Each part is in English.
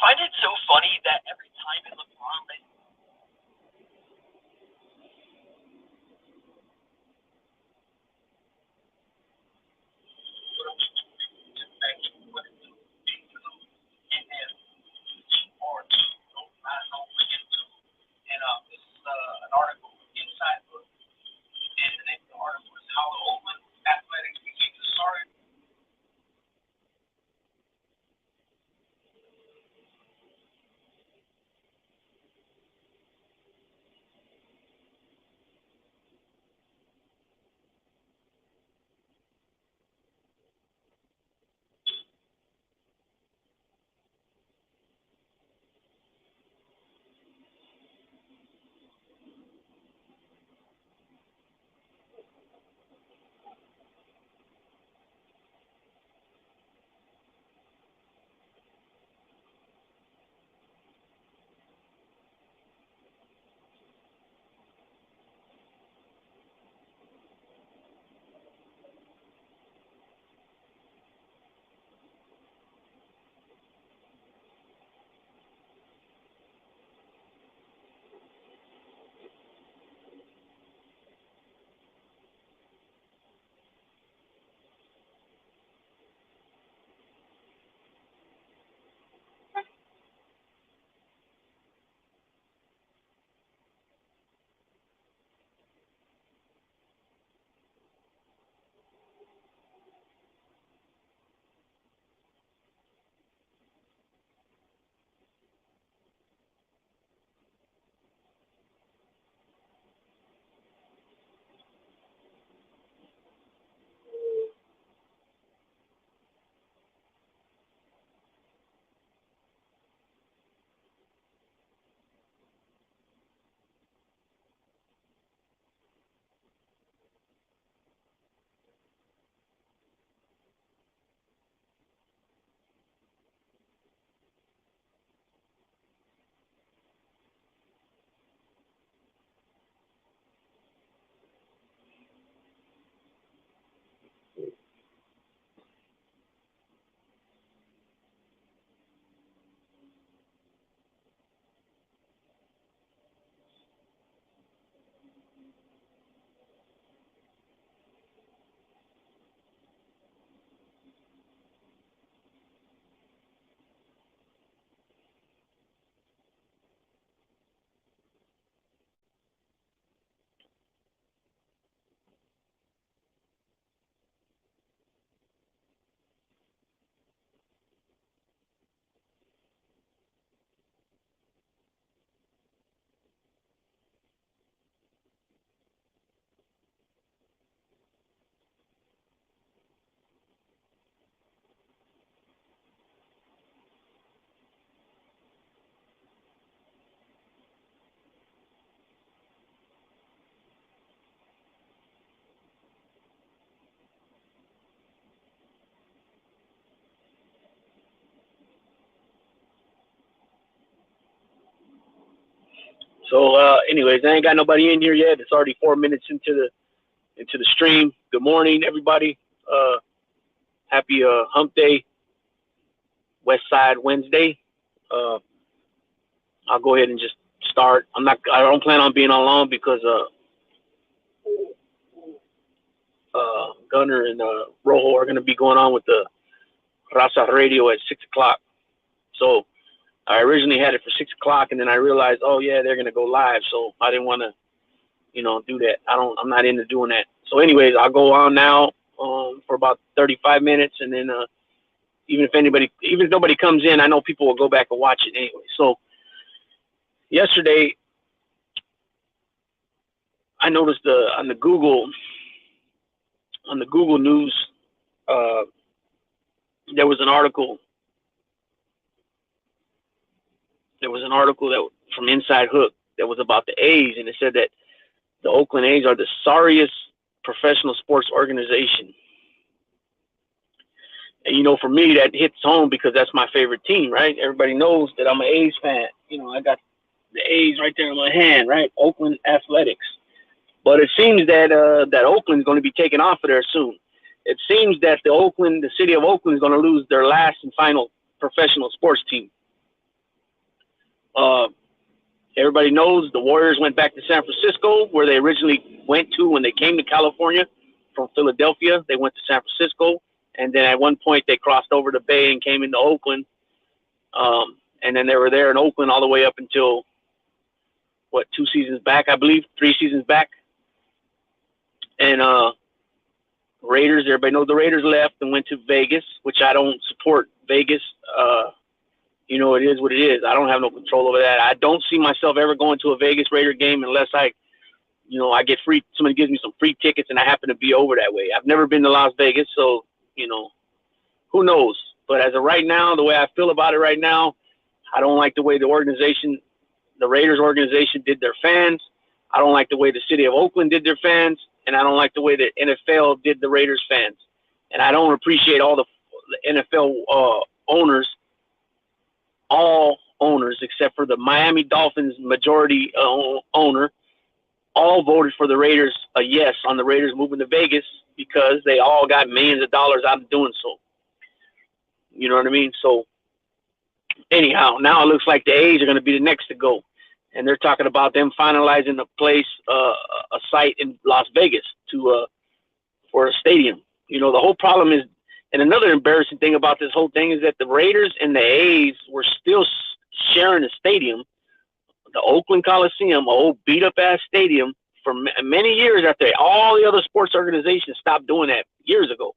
find it so funny that every time in LeBron, they an article inside book, and the name of the article is How the Oakland Athletics Became the Sorriest. So, anyways, I ain't got nobody in here yet. It's already 4 minutes into the stream. Good morning, everybody. Happy Hump Day, West Side Wednesday. Uh, I'll go ahead and just start. I don't plan on being on long because Gunner and Rojo are going to be going on with the Raza Radio at 6 o'clock. So I originally had it for 6 o'clock, and then I realized, oh yeah, they're going to go live. So I didn't want to, do that. I'm not into doing that. So anyways, I'll go on now for about 35 minutes, and then even if nobody comes in, I know people will go back and watch it anyway. So yesterday, I noticed on the Google News, there was an article. There was an article that from Inside Hook that was about the A's, and it said that the Oakland A's are the sorriest professional sports organization. And for me, that hits home because that's my favorite team, right? Everybody knows that I'm an A's fan. I got the A's right there in my hand, right? Oakland Athletics. But it seems that that Oakland's going to be taken off of there soon. It seems that the city of Oakland is going to lose their last and final professional sports team. Everybody knows the Warriors went back to San Francisco, where they originally went to when they came to California from Philadelphia. They went to San Francisco, and then at one point they crossed over the Bay and came into Oakland. And then they were there in Oakland all the way up until, 2 seasons back, I believe, 3 seasons back. And Raiders, everybody knows the Raiders left and went to Vegas, which I don't support Vegas. It is what it is. I don't have no control over that. I don't see myself ever going to a Vegas Raider game unless I get free. Somebody gives me some free tickets and I happen to be over that way. I've never been to Las Vegas, so, who knows? But as of right now, the way I feel about it right now, I don't like the way the Raiders organization did their fans. I don't like the way the city of Oakland did their fans, and I don't like the way the NFL did the Raiders fans. And I don't appreciate all the NFL owners, all owners except for the Miami Dolphins majority owner, all voted for the Raiders a yes on the Raiders moving to Vegas because they all got millions of dollars out of doing so. You know what I mean? So anyhow, now it looks like the A's are going to be the next to go. And they're talking about them finalizing a site in Las Vegas for a stadium. The whole problem is, and another embarrassing thing about this whole thing is that the Raiders and the A's were still sharing a stadium, the Oakland Coliseum, an old beat-up-ass stadium, for many years after all the other sports organizations stopped doing that years ago.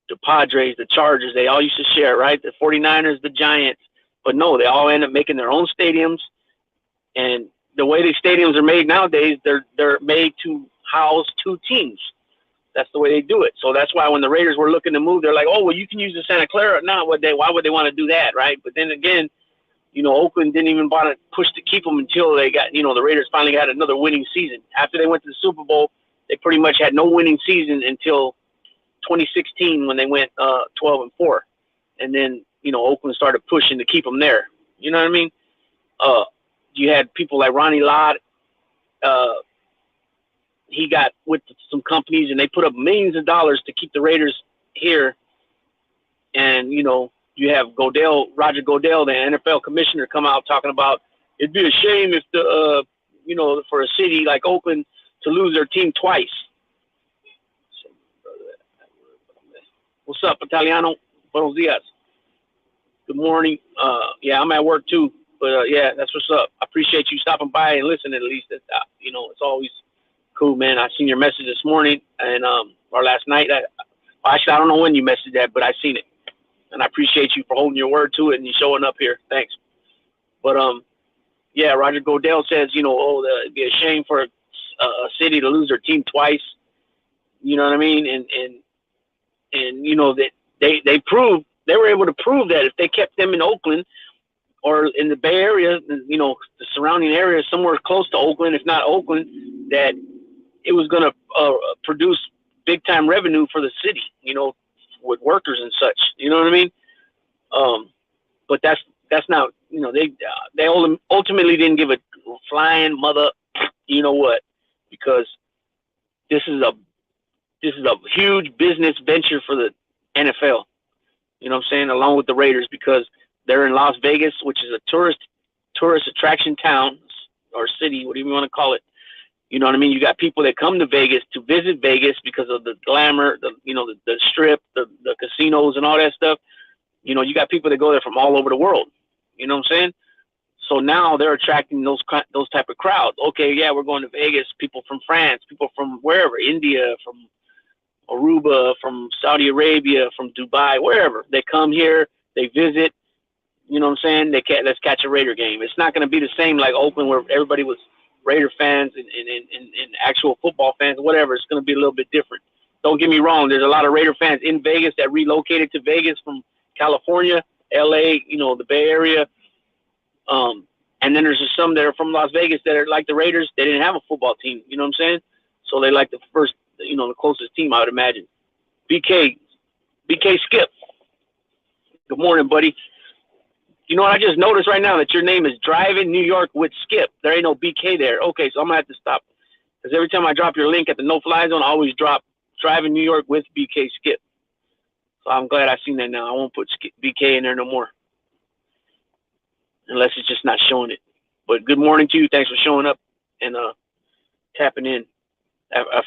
The Padres, the Chargers, they all used to share, right? The 49ers, the Giants. But no, they all end up making their own stadiums. And the way these stadiums are made nowadays, they're made to house 2 teams. That's the way they do it. So that's why when the Raiders were looking to move, they're like, oh, well, you can use the Santa Clara. Now, why would they want to do that, right? But then again, Oakland didn't even want to push to keep them until they got, the Raiders finally got another winning season. After they went to the Super Bowl, they pretty much had no winning season until 2016 when they went 12-4. And then, Oakland started pushing to keep them there. You know what I mean? You had people like Ronnie Lott. He got with some companies and they put up millions of dollars to keep the Raiders here. And, you have Roger Goodell, the NFL commissioner, come out talking about it'd be a shame if for a city like Oakland to lose their team twice. What's up, Italiano? Buenos dias. Good morning. Yeah, I'm at work too, but yeah, that's what's up. I appreciate you stopping by and listening at least. It's always cool, man. I seen your message this morning and or last night. Actually, I don't know when you messaged that, but I seen it, and I appreciate you for holding your word to it and you showing up here. Thanks. But yeah, Roger Goodell says it'd be a shame for a city to lose their team twice. You know what I mean? And that they were able to prove that if they kept them in Oakland or in the Bay Area, the surrounding area, somewhere close to Oakland, if not Oakland, that it was going to produce big time revenue for the city, with workers and such. You know what I mean? But that's not, they ultimately didn't give a flying mother, what, because this is a huge business venture for the NFL. You know what I'm saying? Along with the Raiders, because they're in Las Vegas, which is a tourist attraction town or city, whatever you want to call it. You know what I mean? You got people that come to Vegas to visit Vegas because of the glamour, the strip, the casinos and all that stuff. You got people that go there from all over the world. You know what I'm saying? So now they're attracting those type of crowds. Okay, yeah, we're going to Vegas. People from France, people from wherever, India, from Aruba, from Saudi Arabia, from Dubai, wherever. They come here, they visit. You know what I'm saying? Let's catch a Raider game. It's not going to be the same like Oakland where everybody was Raider fans and actual football fans, whatever. It's going to be a little bit different. Don't get me wrong. There's a lot of Raider fans in Vegas that relocated to Vegas from California, LA, the Bay Area. And then there's just some that are from Las Vegas that are like the Raiders. They didn't have a football team. You know what I'm saying? So they like the first, the closest team, I would imagine. BK Skip. Good morning, buddy. You know what I just noticed right now? That your name is Driving New York with Skip. There ain't no BK there. Okay, so I'm going to have to stop. Because every time I drop your link at the no-fly zone, I always drop Driving New York with BK Skip. So I'm glad I've seen that now. I won't put BK in there no more. unless it's just not showing it. But good morning to you. Thanks for showing up and tapping in.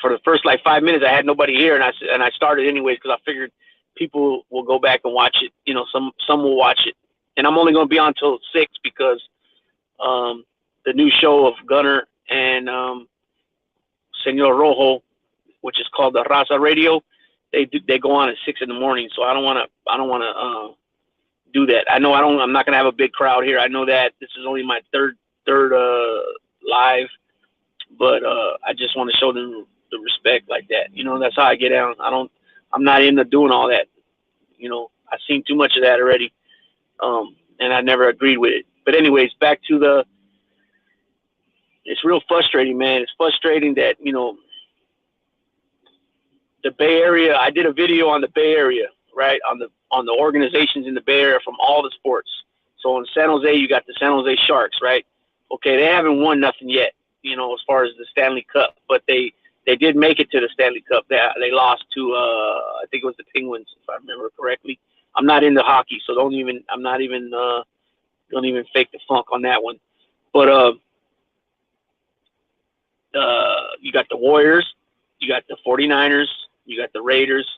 For the first like 5 minutes, I had nobody here, and I started anyways because I figured people will go back and watch it. You know, some will watch it, and I'm only going to be on till 6 because the new show of Gunner and Senor Rojo, which is called the Raza Radio, they go on at 6 in the morning. So I don't want to do that. I know I'm not going to have a big crowd here. I know that this is only my third live, but I just want to show them the respect like that. You know, that's how I get down. I'm not into doing all that. You know, I've seen too much of that already, and I never agreed with it. But anyways, back to it's real frustrating, man. It's frustrating that, you know, the Bay Area, I did a video on the Bay Area, right? On the organizations in the Bay Area from all the sports. So in San Jose, you got the San Jose Sharks, right? Okay, they haven't won nothing yet, you know, as far as the Stanley Cup, but they did make it to the Stanley Cup. They lost to I think it was the Penguins, if I remember correctly. I'm not into hockey, so don't even fake the funk on that one. But you got the Warriors, you got the 49ers, you got the Raiders,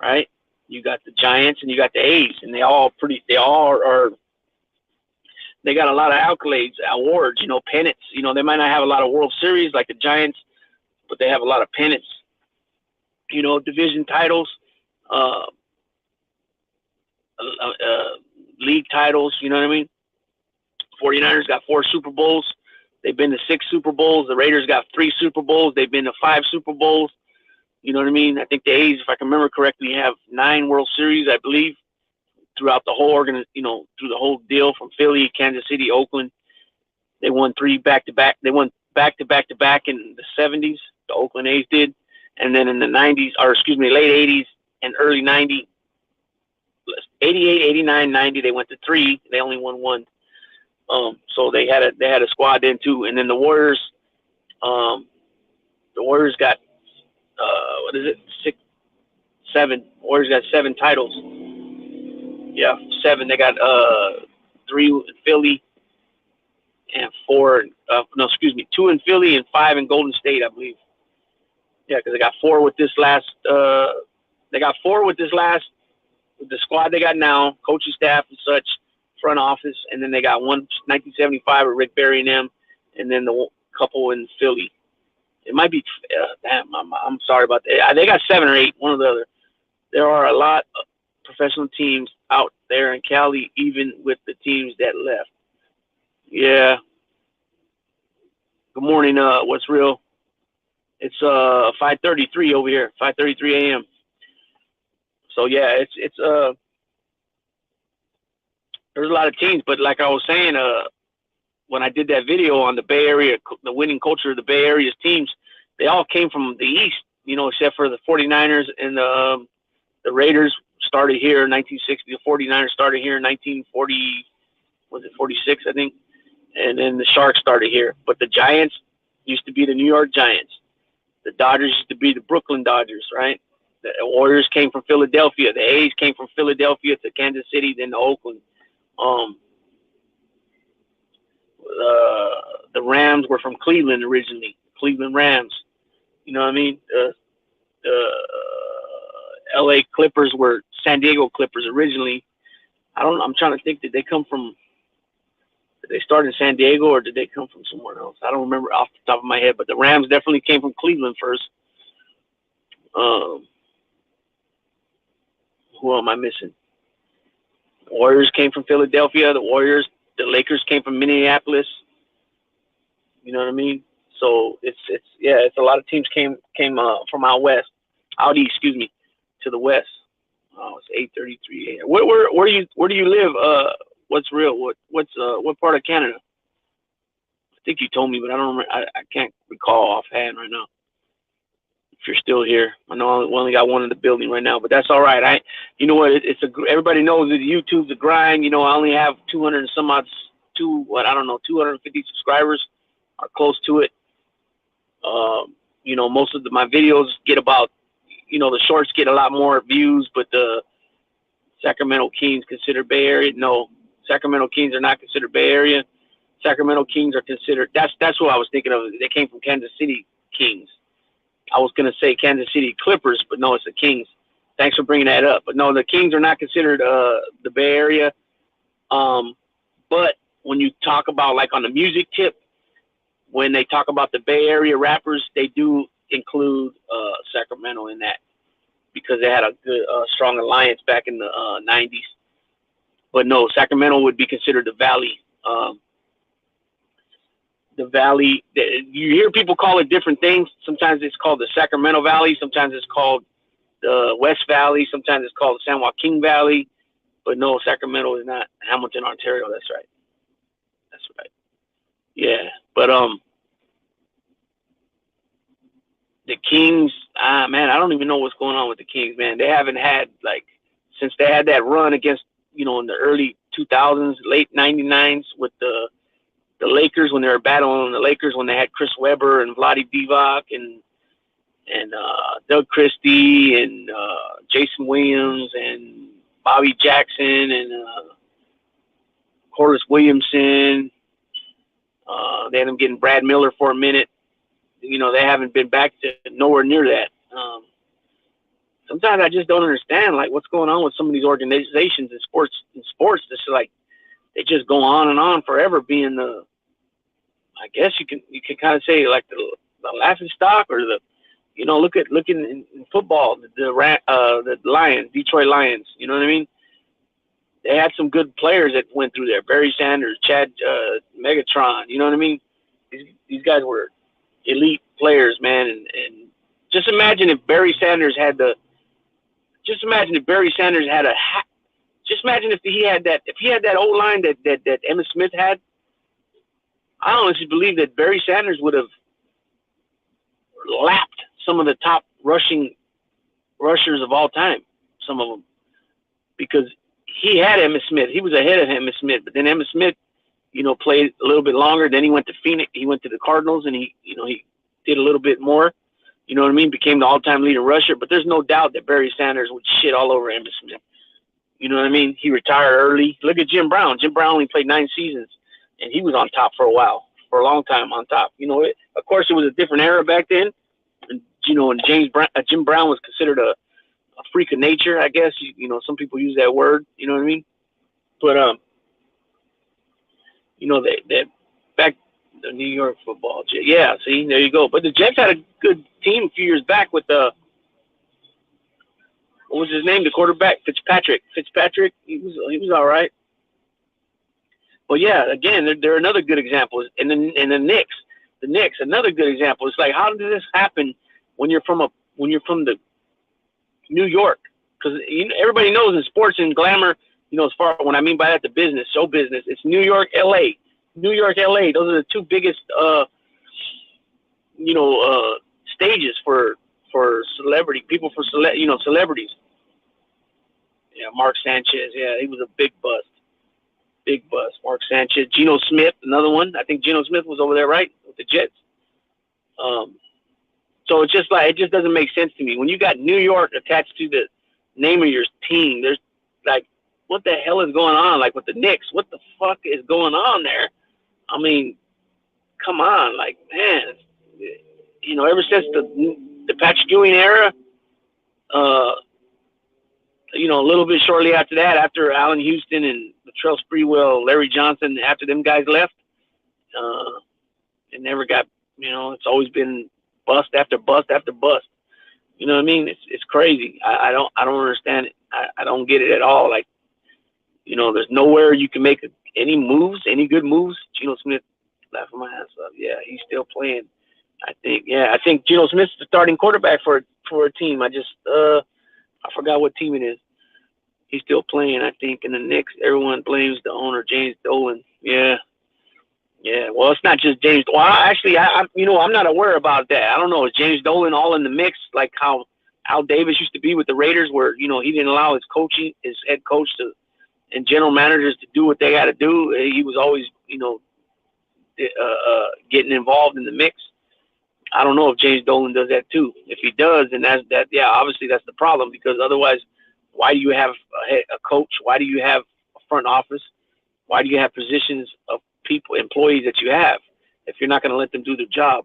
right? You got the Giants, and you got the A's, and they all are. They got a lot of accolades, awards, you know, pennants. You know, they might not have a lot of World Series like the Giants, but they have a lot of pennants. You know, division titles, league titles. You know what I mean? 49ers got 4 Super Bowls. They've been to 6 Super Bowls. The Raiders got 3 Super Bowls. They've been to 5 Super Bowls. You know what I mean? I think the A's, if I can remember correctly, have 9 World Series, I believe, throughout the whole through the whole deal from Philly, Kansas City, Oakland. They won 3 back-to-back. They won back-to-back-to-back in the 70s. The Oakland A's did, and then in the 90s, or excuse me, late 80s and early 90s, 88, 89, 90, they went to 3. They only won 1. So they had a squad then too, and then the Warriors got what is it, 6, 7. Warriors got 7 titles. Yeah, 7. They got 3 in Philly and 4. No, excuse me, 2 in Philly and 5 in Golden State, I believe. Yeah, because they got 4 with this last. They got 4 with this last, with the squad they got now, coaching staff and such, front office, and then they got 1 1975 with Rick Barry and them, and then the couple in Philly. It might be. Damn, I'm sorry about that. They got 7 or 8, one or the other. There are a lot of professional teams out there in Cali, even with the teams that left. Yeah. Good morning. What's real? It's 5:33 over here. 5:33 a.m. So yeah, it's there's a lot of teams, but like I was saying, when I did that video on the Bay Area, the winning culture of the Bay Area's teams, they all came from the East, you know, except for the 49ers and the Raiders started here in 1960. The 49ers started here in 1940, was it 46, I think? And then the Sharks started here. But the Giants used to be the New York Giants. The Dodgers used to be the Brooklyn Dodgers, right? The Warriors came from Philadelphia. The A's came from Philadelphia to Kansas City, then to Oakland. The Rams were from Cleveland originally, Cleveland Rams. You know what I mean? The LA Clippers were San Diego Clippers originally. I'm trying to think, did they start in San Diego or did they come from somewhere else? I don't remember off the top of my head, but the Rams definitely came from Cleveland first. Who am I missing? The Warriors came from Philadelphia. The Lakers came from Minneapolis. You know what I mean? So it's a lot of teams came from out east, to the west. Oh, it's 8:33 a.m. Where do you live? What's real? What part of Canada? I think you told me, but I don't remember. I can't recall offhand right now. If you're still here, I know we only got one in the building right now, but that's all right. You know what? Everybody knows that YouTube's a grind. You know, I only have 200 and some odd, 250 subscribers, or close to it. You know, most of my videos get about, you know, the shorts get a lot more views, but the Sacramento Kings considered Bay Area? No. Sacramento Kings are not considered Bay Area. Sacramento Kings are considered. That's what I was thinking of. They came from Kansas City Kings. I was gonna say Kansas City Clippers, but no, it's the Kings. Thanks for bringing that up. But no, the Kings are not considered the Bay Area. But when you talk about like on the music tip, when they talk about the Bay Area rappers, they do include Sacramento in that because they had a good, strong alliance back in the 90s. But no, Sacramento would be considered the Valley. The Valley, you hear people call it different things. Sometimes it's called the Sacramento Valley. Sometimes it's called the West Valley. Sometimes it's called the San Joaquin Valley. But no, Sacramento is not Hamilton, Ontario. That's right. That's right. Yeah. But the Kings, man, I don't even know what's going on with the Kings, man. They haven't had, like, since they had that run against, in the early 2000s, late 99s with the Lakers, when they were battling the Lakers, when they had Chris Webber and Vlade Divac and Doug Christie and Jason Williams and Bobby Jackson and Corliss Williamson. They had them getting Brad Miller for a minute. They haven't been back to nowhere near that. Sometimes I just don't understand, like, what's going on with some of these organizations in sports. It's like they just go on and on forever being the, I guess you can kind of say, like, the laughing stock, or the, looking in football, the Lions, Detroit Lions. You know what I mean? They had some good players that went through there. Barry Sanders, Chad Megatron. You know what I mean? These guys were elite players, man. And just imagine if Barry Sanders had just imagine if he had that old line that Emmitt Smith had. I honestly believe that Barry Sanders would have lapped some of the top rushers of all time, some of them, because he had Emmitt Smith. He was ahead of Emmitt Smith, but then Emmitt Smith, played a little bit longer. Then he went to Phoenix. He went to the Cardinals, and he did a little bit more. You know what I mean? Became the all-time leading rusher. But there's no doubt that Barry Sanders would shit all over Emmitt Smith. You know what I mean? He retired early. Look at Jim Brown. Jim Brown only played 9 seasons, and he was on top for a while, for a long time on top. Of course, it was a different era back then. And, and Jim Brown was considered a freak of nature, I guess. Some people use that word. You know what I mean? But, they back the New York Football Jets. Yeah, see, there you go. But the Jets had a good team a few years back with what was his name? The quarterback, Fitzpatrick. He was all right. Well, yeah, again, they're another good example. And the Knicks, another good example. It's like, how did this happen when you're from the New York? Because everybody knows in sports and glamour, as far when I mean by that, the business, show business, it's New York, LA. New York, LA. Those are the two biggest, stages for celebrity people, celebrities. Yeah, Mark Sanchez. Yeah, he was a big bust. Mark Sanchez. Geno Smith, another one. I think Geno Smith was over there, right, with the Jets. So it's just like, it just doesn't make sense to me. When you got New York attached to the name of your team, there's like, what the hell is going on? Like with the Knicks, what the fuck is going on there? I mean, come on, like, man, ever since the Patrick Ewing era, a little bit shortly after that, after Allen Houston and Latrell Sprewell, Larry Johnson, after them guys left, it never got, it's always been bust after bust after bust. You know what I mean? It's crazy. I don't understand it. I don't get it at all. Like, there's nowhere you can make any good moves. Geno Smith, laughing my ass off. Yeah, he's still playing. I think Geno Smith's the starting quarterback for a team. I forgot what team it is. He's still playing, I think. In the Knicks, everyone blames the owner, James Dolan. Yeah. Well, it's not just James. Well, actually, I'm not aware about that. I don't know. Is James Dolan all in the mix, like how Al Davis used to be with the Raiders, where he didn't allow his head coach and general managers to do what they got to do. He was always, getting involved in the mix. I don't know if James Dolan does that too. If he does, then obviously that's the problem, because otherwise, why do you have a coach? Why do you have a front office? Why do you have positions of people, employees that you have, if you're not going to let them do their job?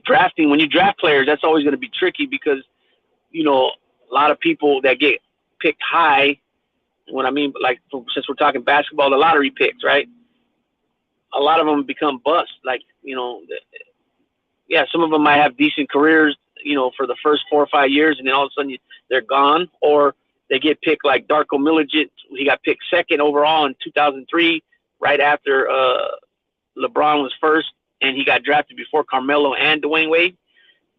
Drafting, when you draft players, that's always going to be tricky because, a lot of people that get picked high, what I mean, like, since we're talking basketball, the lottery picks, right? A lot of them become busts. Like, some of them might have decent careers, for the first 4 or 5 years, and then all of a sudden they're gone, or they get picked like Darko Milicic. He got picked second overall in 2003, right after LeBron was first, and he got drafted before Carmelo and Dwayne Wade.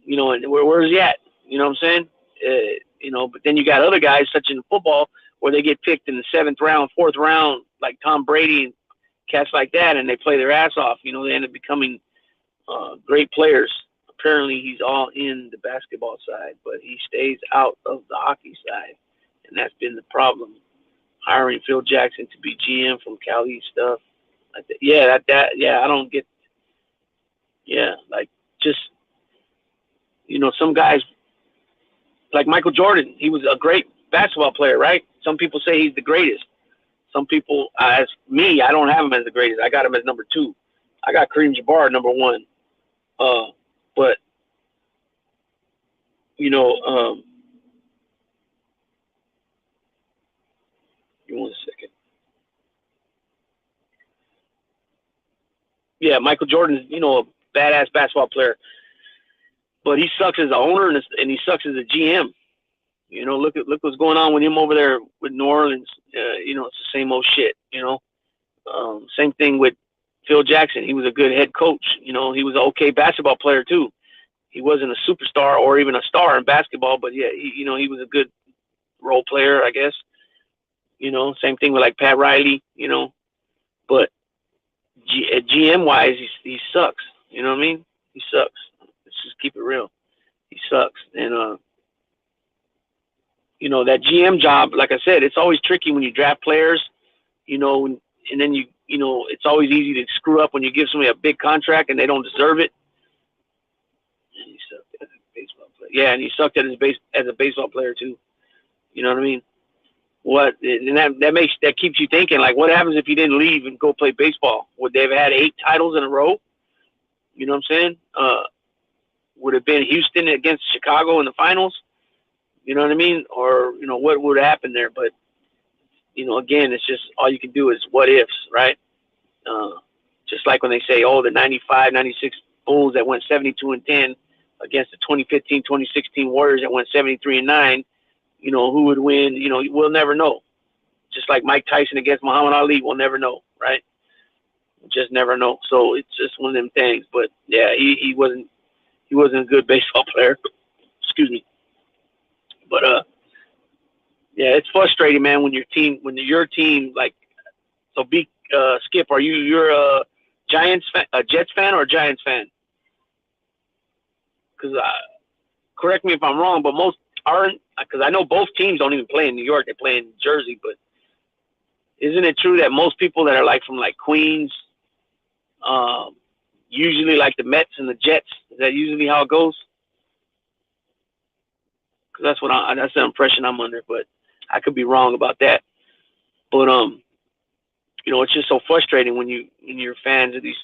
And where's he at? You know what I'm saying? But then you got other guys, such in football, where they get picked in the 7th round, 4th round, like Tom Brady and cats like that, and they play their ass off. They end up becoming great players. Apparently, he's all in the basketball side, but he stays out of the hockey side, and that's been the problem. Hiring Phil Jackson to be GM from Cali stuff. I don't get. Yeah, like, just, some guys, like Michael Jordan, he was a great basketball player, right? Some people say he's the greatest. Some people, as me, I don't have him as the greatest. I got him as number 2. I got Kareem Jabbar number 1. But, give me 1 second. Yeah, Michael Jordan's, a badass basketball player. But he sucks as an owner, and he sucks as a GM. Look what's going on with him over there with New Orleans. It's the same old shit. Same thing with Phil Jackson. He was a good head coach. He was an okay basketball player too. He wasn't a superstar or even a star in basketball, but yeah, he was a good role player, I guess. Same thing with like Pat Riley. But GM wise, he sucks. You know what I mean? He sucks. Let's just keep it real. He sucks. And that GM job, like I said, it's always tricky when you draft players, and then it's always easy to screw up when you give somebody a big contract and they don't deserve it. And he sucked as a baseball player. Yeah, and he sucked as a baseball player too. You know what I mean? And that keeps you thinking, like, what happens if he didn't leave and go play baseball? Would they have had 8 titles in a row? You know what I'm saying? Would it have been Houston against Chicago in the finals? You know what I mean? Or, what would happen there? But, again, it's just all you can do is what ifs, right? Just like when they say, the 95, 96 Bulls that went 72-10 against the 2015, 2016 Warriors that went 73-9, who would win? We'll never know. Just like Mike Tyson against Muhammad Ali, we'll never know, right? We'll just never know. So it's just one of them things. But yeah, he wasn't a good baseball player. Excuse me. But yeah, it's frustrating, man, when your team, like, so Skip, you're a Giants fan, a Jets fan, or a Giants fan? Because correct me if I'm wrong, but most aren't. Because I know both teams don't even play in New York; they play in Jersey. But isn't it true that most people that are like from like Queens, usually like the Mets and the Jets? Is that usually how it goes? Because that's the impression I'm under. But I could be wrong about that. But it's just so frustrating when you're fans of these,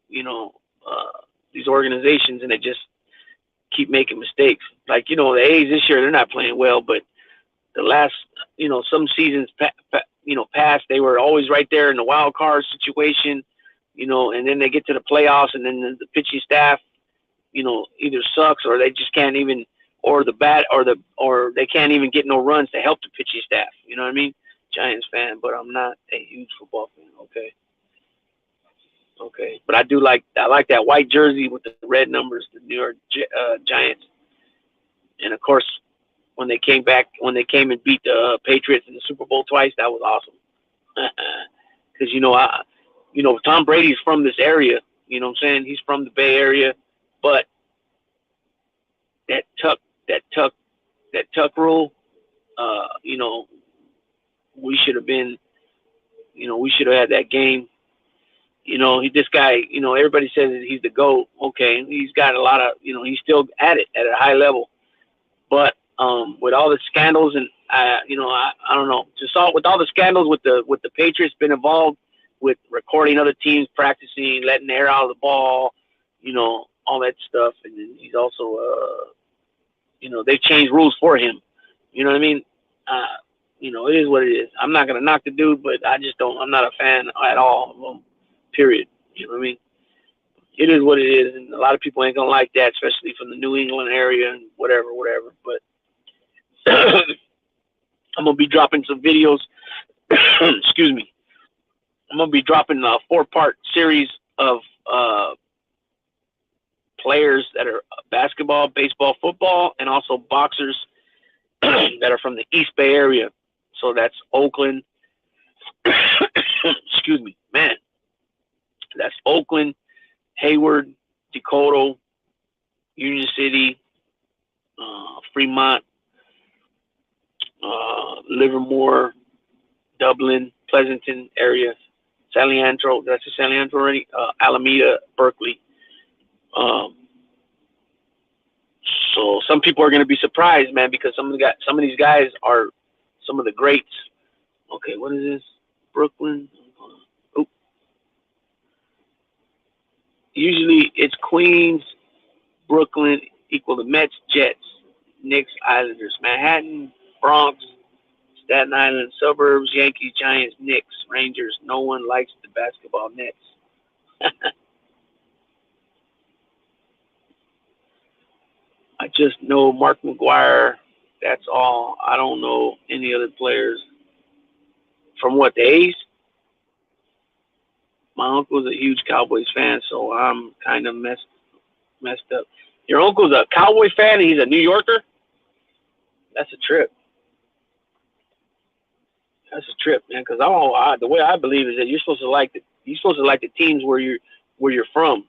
these organizations, and they just keep making mistakes. Like, the A's this year, they're not playing well, but the last, some seasons, past, they were always right there in the wild card situation, and then they get to the playoffs, and then the pitching staff, either sucks, or they just can't even, or they can't even get no runs to help the pitching staff. You know what I mean? Giants fan, but I'm not a huge football fan. Okay, but I like that white jersey with the red numbers, the New York Giants. And of course, when they came and beat the Patriots in the Super Bowl twice, that was awesome. Because Tom Brady's from this area. You know what I'm saying? He's from the Bay Area, but that tuck rule, we should have been, we should have had that game. This guy, everybody says that he's the GOAT. Okay, he's got a lot of, he's still at it at a high level. But with all the scandals and I don't know, just all with all the scandals with the Patriots been involved with recording other teams practicing, letting the air out of the ball, all that stuff, and then he's also they changed rules for him. You know what I mean? It is what it is. I'm not gonna knock the dude, but I'm not a fan at all of him. Period. You know what I mean? It is what it is, and a lot of people ain't gonna like that, especially from the New England area and whatever. But I'm gonna be dropping some videos. Excuse me. I'm gonna be dropping a 4-part series of players that are basketball, baseball, football, and also boxers that are from the East Bay area. So that's Oakland. Excuse me, man. That's Oakland, Hayward, Dakota, Union City, Fremont, Livermore, Dublin, Pleasanton area, San Leandro. Did I say San Leandro already? Alameda, Berkeley. So some people are going to be surprised, man, because some of these guys are some of the greats. Okay, what is this? Brooklyn. Oh. Usually it's Queens, Brooklyn equal to Mets, Jets, Knicks, Islanders, Manhattan, Bronx, Staten Island, suburbs, Yankees, Giants, Knicks, Rangers. No one likes the basketball Nets. I just know Mark McGuire. That's all. I don't know any other players. From what, the A's? My uncle's a huge Cowboys fan, so I'm kind of messed up. Your uncle's a Cowboy fan and he's a New Yorker? That's a trip. That's a trip, man. Because the way I believe is that you're supposed to like the teams where you're from.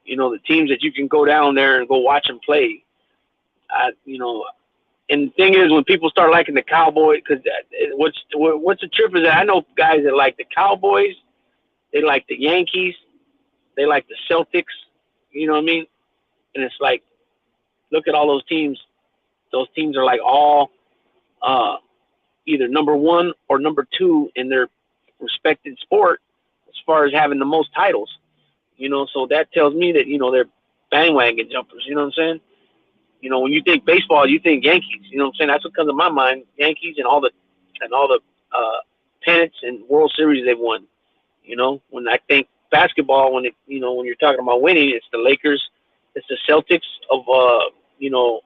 The teams that you can go down there and go watch them play. And the thing is, when people start liking the Cowboys, because what's the trip is that I know guys that like the Cowboys, they like the Yankees, they like the Celtics. You know what I mean? And it's like, look at all those teams. Those teams are like all either number 1 or number 2 in their respected sport as far as having the most titles. So that tells me that they're bandwagon jumpers. You know what I'm saying? When you think baseball, you think Yankees. You know what I'm saying? That's what comes to my mind. Yankees and all the pennants and World Series they've won. When I think basketball, when you're talking about winning, it's the Lakers, it's the Celtics of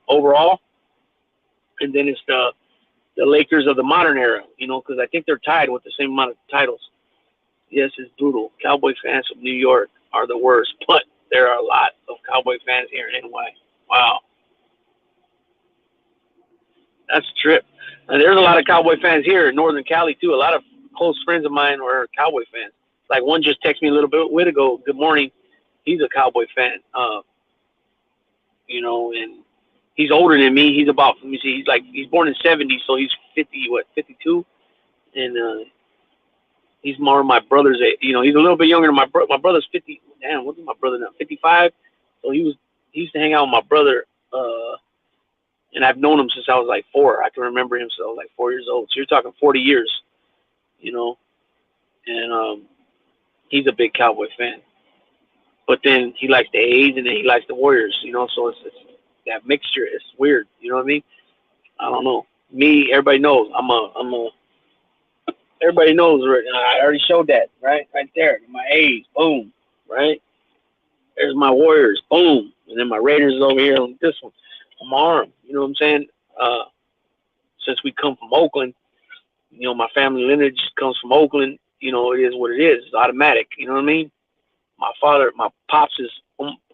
overall, and then it's the Lakers of the modern era. Because I think they're tied with the same amount of titles. Yes, it's brutal. Cowboy fans from New York are the worst, but there are a lot of Cowboy fans here in NY. Wow. That's a trip. And there's a lot of Cowboy fans here in Northern Cali, too. A lot of close friends of mine are Cowboy fans. Like one just texted me a little bit ago, good morning. He's a Cowboy fan. And he's older than me. He's about, let me see, he's born in 70, so he's 52? And he's more my brother's age. He's a little bit younger than my brother. My brother's 50. Damn, what's my brother now? 55? So he used to hang out with my brother, and I've known him since I was like 4. I can remember him since I was like 4 years old. So you're talking 40 years, and he's a big Cowboy fan. But then he likes the A's and then he likes the Warriors, so it's that mixture. It's weird. You know what I mean? I don't know. Me, everybody knows. Everybody knows. I already showed that, right there. My A's, boom, right? There's my Warriors, boom. And then my Raiders is over here on this one. On my arm, you know what I'm saying? Since we come from Oakland, my family lineage comes from Oakland. It is what it is. It's automatic. You know what I mean? My pops is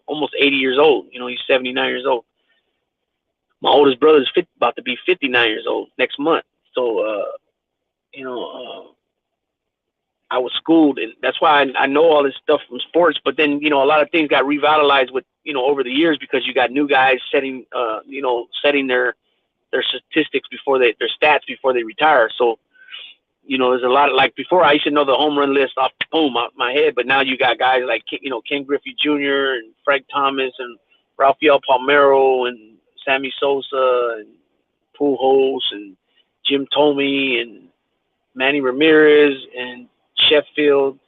almost 80 years old. He's 79 years old. My oldest brother is about to be 59 years old next month. So, I was schooled, and that's why I know all this stuff from sports. But then, a lot of things got revitalized with, over the years because you got new guys setting their statistics their stats before they retire. So, there's a lot of, like before I used to know the home run list off my head, but now you got guys like, Ken Griffey Jr. and Frank Thomas and Rafael Palmeiro and Sammy Sosa and Pujols and Jim Thome and Manny Ramirez and Sheffield,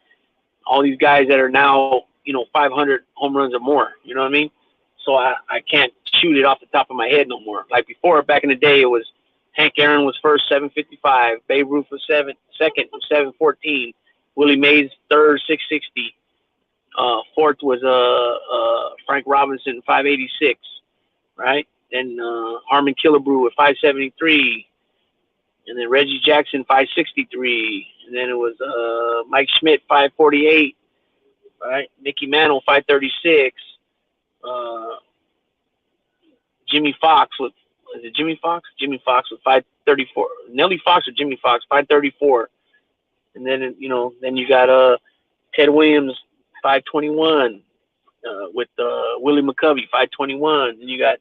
all these guys that are now, 500 home runs or more. You know what I mean? So I can't shoot it off the top of my head no more. Like before, back in the day, it was Hank Aaron was first, 755. Babe Ruth was second, 714. Willie Mays third, 660. Fourth was Frank Robinson, 586. Right? Then Harmon Killebrew with 573. And then Reggie Jackson, 563. And then it was Mike Schmidt, 548. Right? Mickey Mantle, 536. Jimmy Fox with, is it Jimmy Fox? Jimmy Fox with 534. Nellie Fox or Jimmy Fox, 534. And then, then you got Ted Williams, 521. With Willie McCovey, 521. Then you got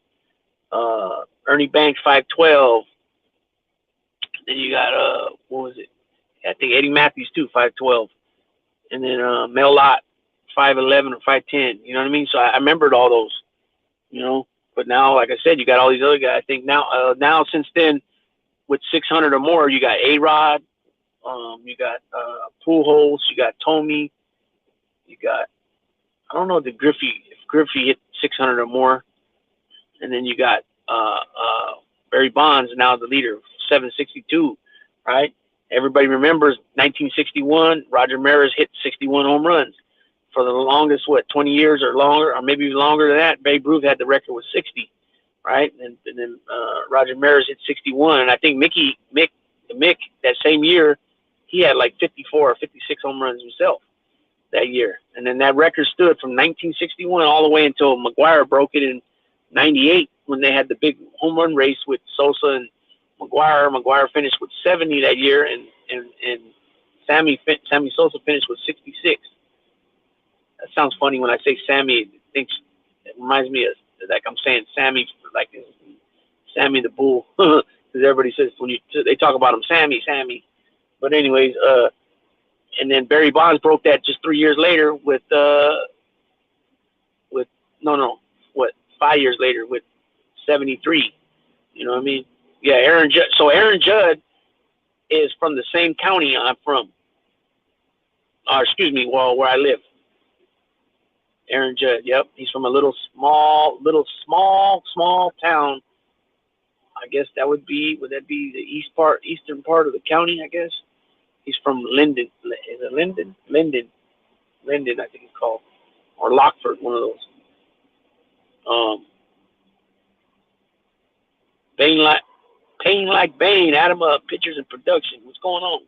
Ernie Banks, 512. Then you got what was it? I think Eddie Matthews too, 512. And then Mel Lott, 511 or 510. You know what I mean? So I remembered all those. But now, like I said, you got all these other guys. I think now since then, with 600 or more, you got A-Rod, you got Pujols, you got Thome, you got, I don't know if Griffey hit 600 or more, and then you got Barry Bonds, now the leader, 762, right? Everybody remembers 1961, Roger Maris hit 61 home runs. For the longest, 20 years or longer, or maybe longer than that, Babe Ruth had the record with 60, right? And then Roger Maris hit 61. And I think Mick, that same year, he had like 54 or 56 home runs himself that year. And then that record stood from 1961 all the way until McGwire broke it in 98 when they had the big home run race with Sosa and McGwire. McGwire finished with 70 that year, and Sammy Sosa finished with 66. That sounds funny when I say Sammy. It reminds me of, like I'm saying Sammy, like Sammy the Bull, because everybody says they talk about him, Sammy. But anyways, and then Barry Bonds broke that just 3 years later with 5 years later with 73. You know what I mean? Yeah, Aaron Judd. So Aaron Judd is from the same county I'm from. Where I live. Aaron Judd, yep. He's from a little small town. I guess would that be the eastern part of the county, I guess? He's from Linden. Is it Linden? Linden, I think it's called. Or Lockford, one of those. Pain like Bane, Adam pictures and production. What's going on?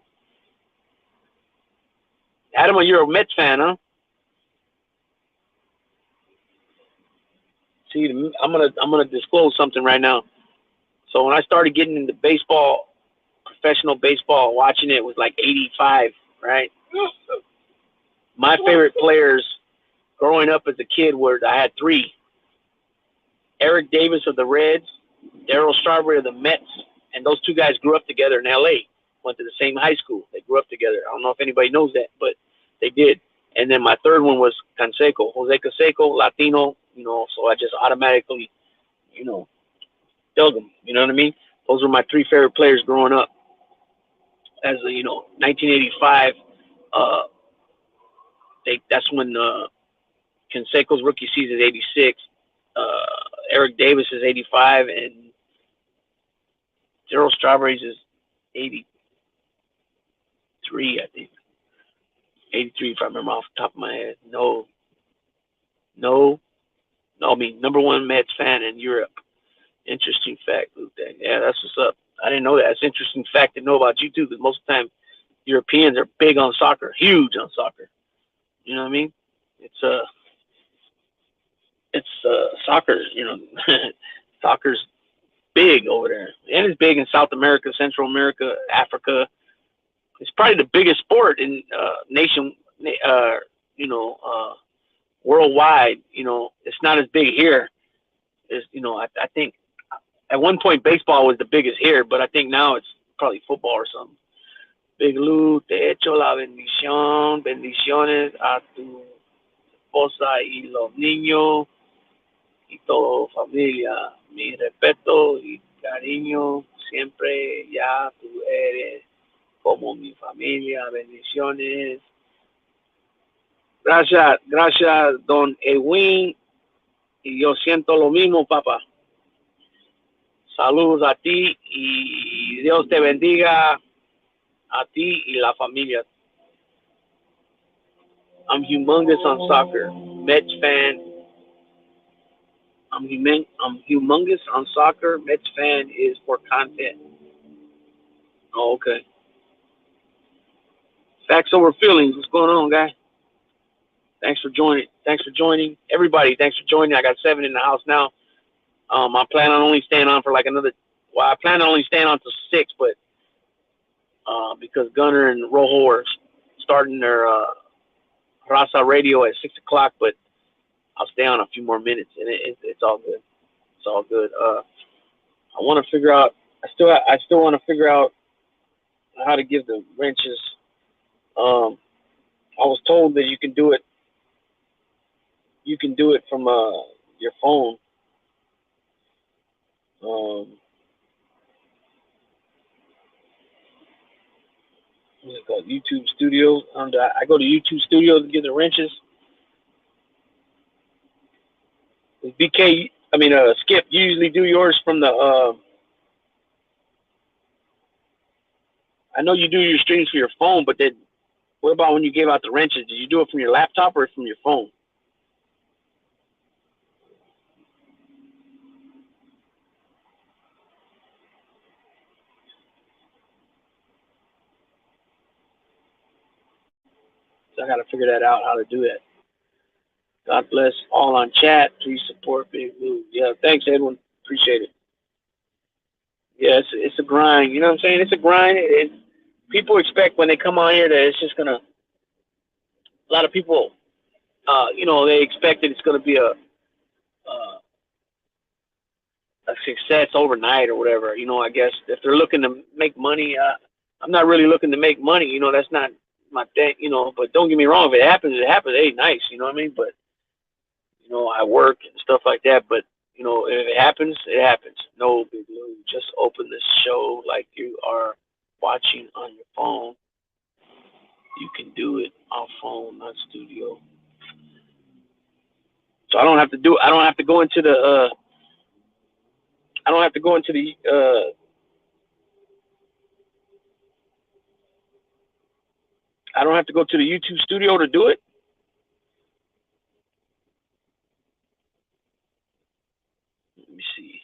Adam, you're a Mets fan, huh? See, I'm gonna disclose something right now. So when I started getting into baseball, professional baseball, watching it was like 85, right? My favorite players growing up as a kid I had three. Eric Davis of the Reds, Darryl Strawberry of the Mets, and those two guys grew up together in L.A., went to the same high school. They grew up together. I don't know if anybody knows that, but they did. And then my third one was Jose Canseco, Latino, so I just automatically, dug them. You know what I mean? Those were my three favorite players growing up. As 1985, that's when Canseco's rookie season is 86, Eric Davis is 85, and Darryl Strawberry's is 83, I think. 83, if I remember off the top of my head. No, I mean, number one Mets fan in Europe. Interesting fact, Luke. Yeah, that's what's up. I didn't know that. It's an interesting fact to know about you, too, because most of the time Europeans are big on soccer, huge on soccer. You know what I mean? It's soccer, soccer's big over there. And it's big in South America, Central America, Africa. It's probably the biggest sport in worldwide. It's not as big here. I think at one point baseball was the biggest here, but I think now it's probably football or something. Big Lou, te echo la bendición, bendiciones a tu esposa y los niños y toda familia. Mi respeto y cariño, siempre ya tú eres como mi familia, bendiciones. Gracias, don Edwin, y yo siento lo mismo, papá. Saludos a ti y Dios te bendiga a ti y la familia. I'm humongous on soccer, Mets fan. I'm humongous on soccer, Mets fan is for content. Oh, okay. Facts over feelings. What's going on, guy? Thanks for joining. Everybody, thanks for joining. I got 7 in the house now. I plan on only staying on for like another. Well, I plan on only staying on till 6, but because Gunner and Rojo are starting their Raza Radio at 6 o'clock, but I'll stay on a few more minutes, and it's all good. It's all good. I want to figure out. I still want to figure out how to give the wrenches. I was told that you can do it. You can do it from your phone. What's it called? YouTube Studio. I go to YouTube Studio to get the wrenches. Skip, you usually do yours from the. I know you do your streams for your phone, but then what about when you gave out the wrenches? Did you do it from your laptop or from your phone? So I got to figure that out, how to do that. God bless all on chat. Please support Big Blue. Yeah, thanks, Edwin. Appreciate it. Yeah, it's a grind. You know what I'm saying? It's a grind. People expect when they come on here that it's just gonna. A lot of people, they expect that it's gonna be a success overnight or whatever. I guess if they're looking to make money, I'm not really looking to make money. That's not my thing. But don't get me wrong. If it happens, it happens. Hey, nice. You know what I mean? But I work and stuff like that. But if it happens, it happens. No big deal. Just open the show like you are watching on your phone. You can do it on phone, not studio. So I don't have to go into the. I don't have to go into the. I don't have to go to the YouTube Studio to do it. Let me see.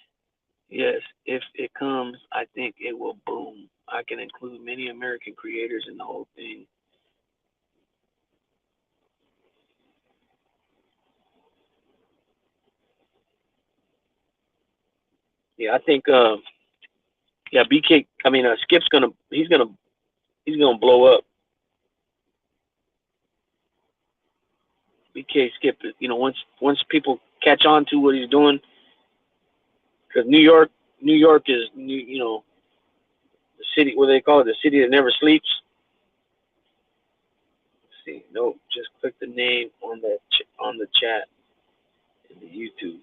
Yes, if it comes, I think it will boom. I can include many American creators in the whole thing. Yeah, I think BK. Skip's he's gonna blow up. BK Skip, once people catch on to what he's doing, because New York is the city. What do they call it? The city that never sleeps. Let's see, nope. Just click the name on the chat in the YouTube.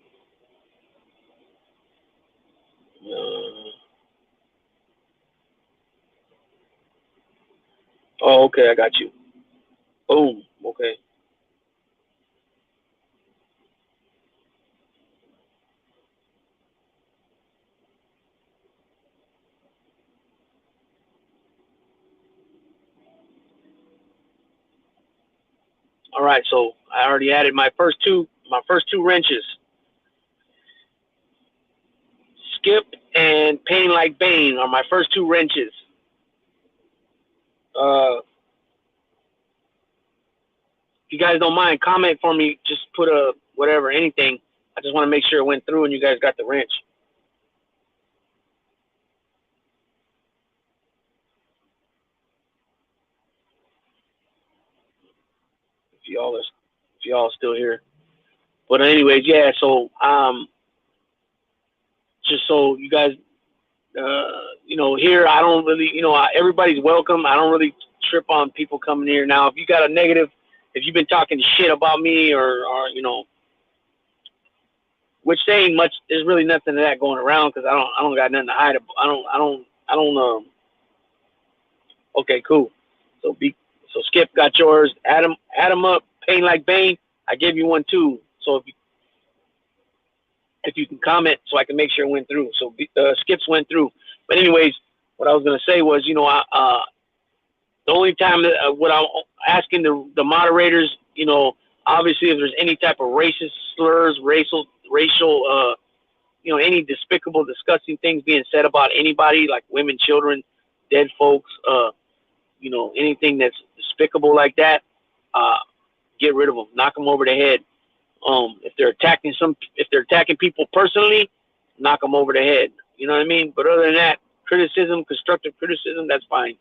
Oh, okay, I got you. Boom. Okay. All right, so I already added my first two wrenches. Skip and Pain Like Bane are my first 2 wrenches. If you guys don't mind, comment for me. Just put a whatever, anything. I just want to make sure it went through and you guys got the wrench. If y'all are still here. But anyways, yeah. So just so you guys, here I don't really, everybody's welcome. I don't really trip on people coming here. Now, if you got a negative, if you've been talking shit about me or which saying much. There's really nothing of that going around because I don't got nothing to hide. I don't. Okay, cool. So Skip got yours. Adam up. Pain like Bane. I gave you one too. So if you can comment, so I can make sure it went through. So Skip's went through. But anyways, what I was gonna say was, the only time that what I'm asking the moderators, obviously if there's any type of racist slurs, racial, any despicable, disgusting things being said about anybody, like women, children, dead folks, anything that's despicable like that, get rid of them, knock them over the head. If they're attacking people personally, knock them over the head. You know what I mean? But other than that, criticism, constructive criticism, that's fine.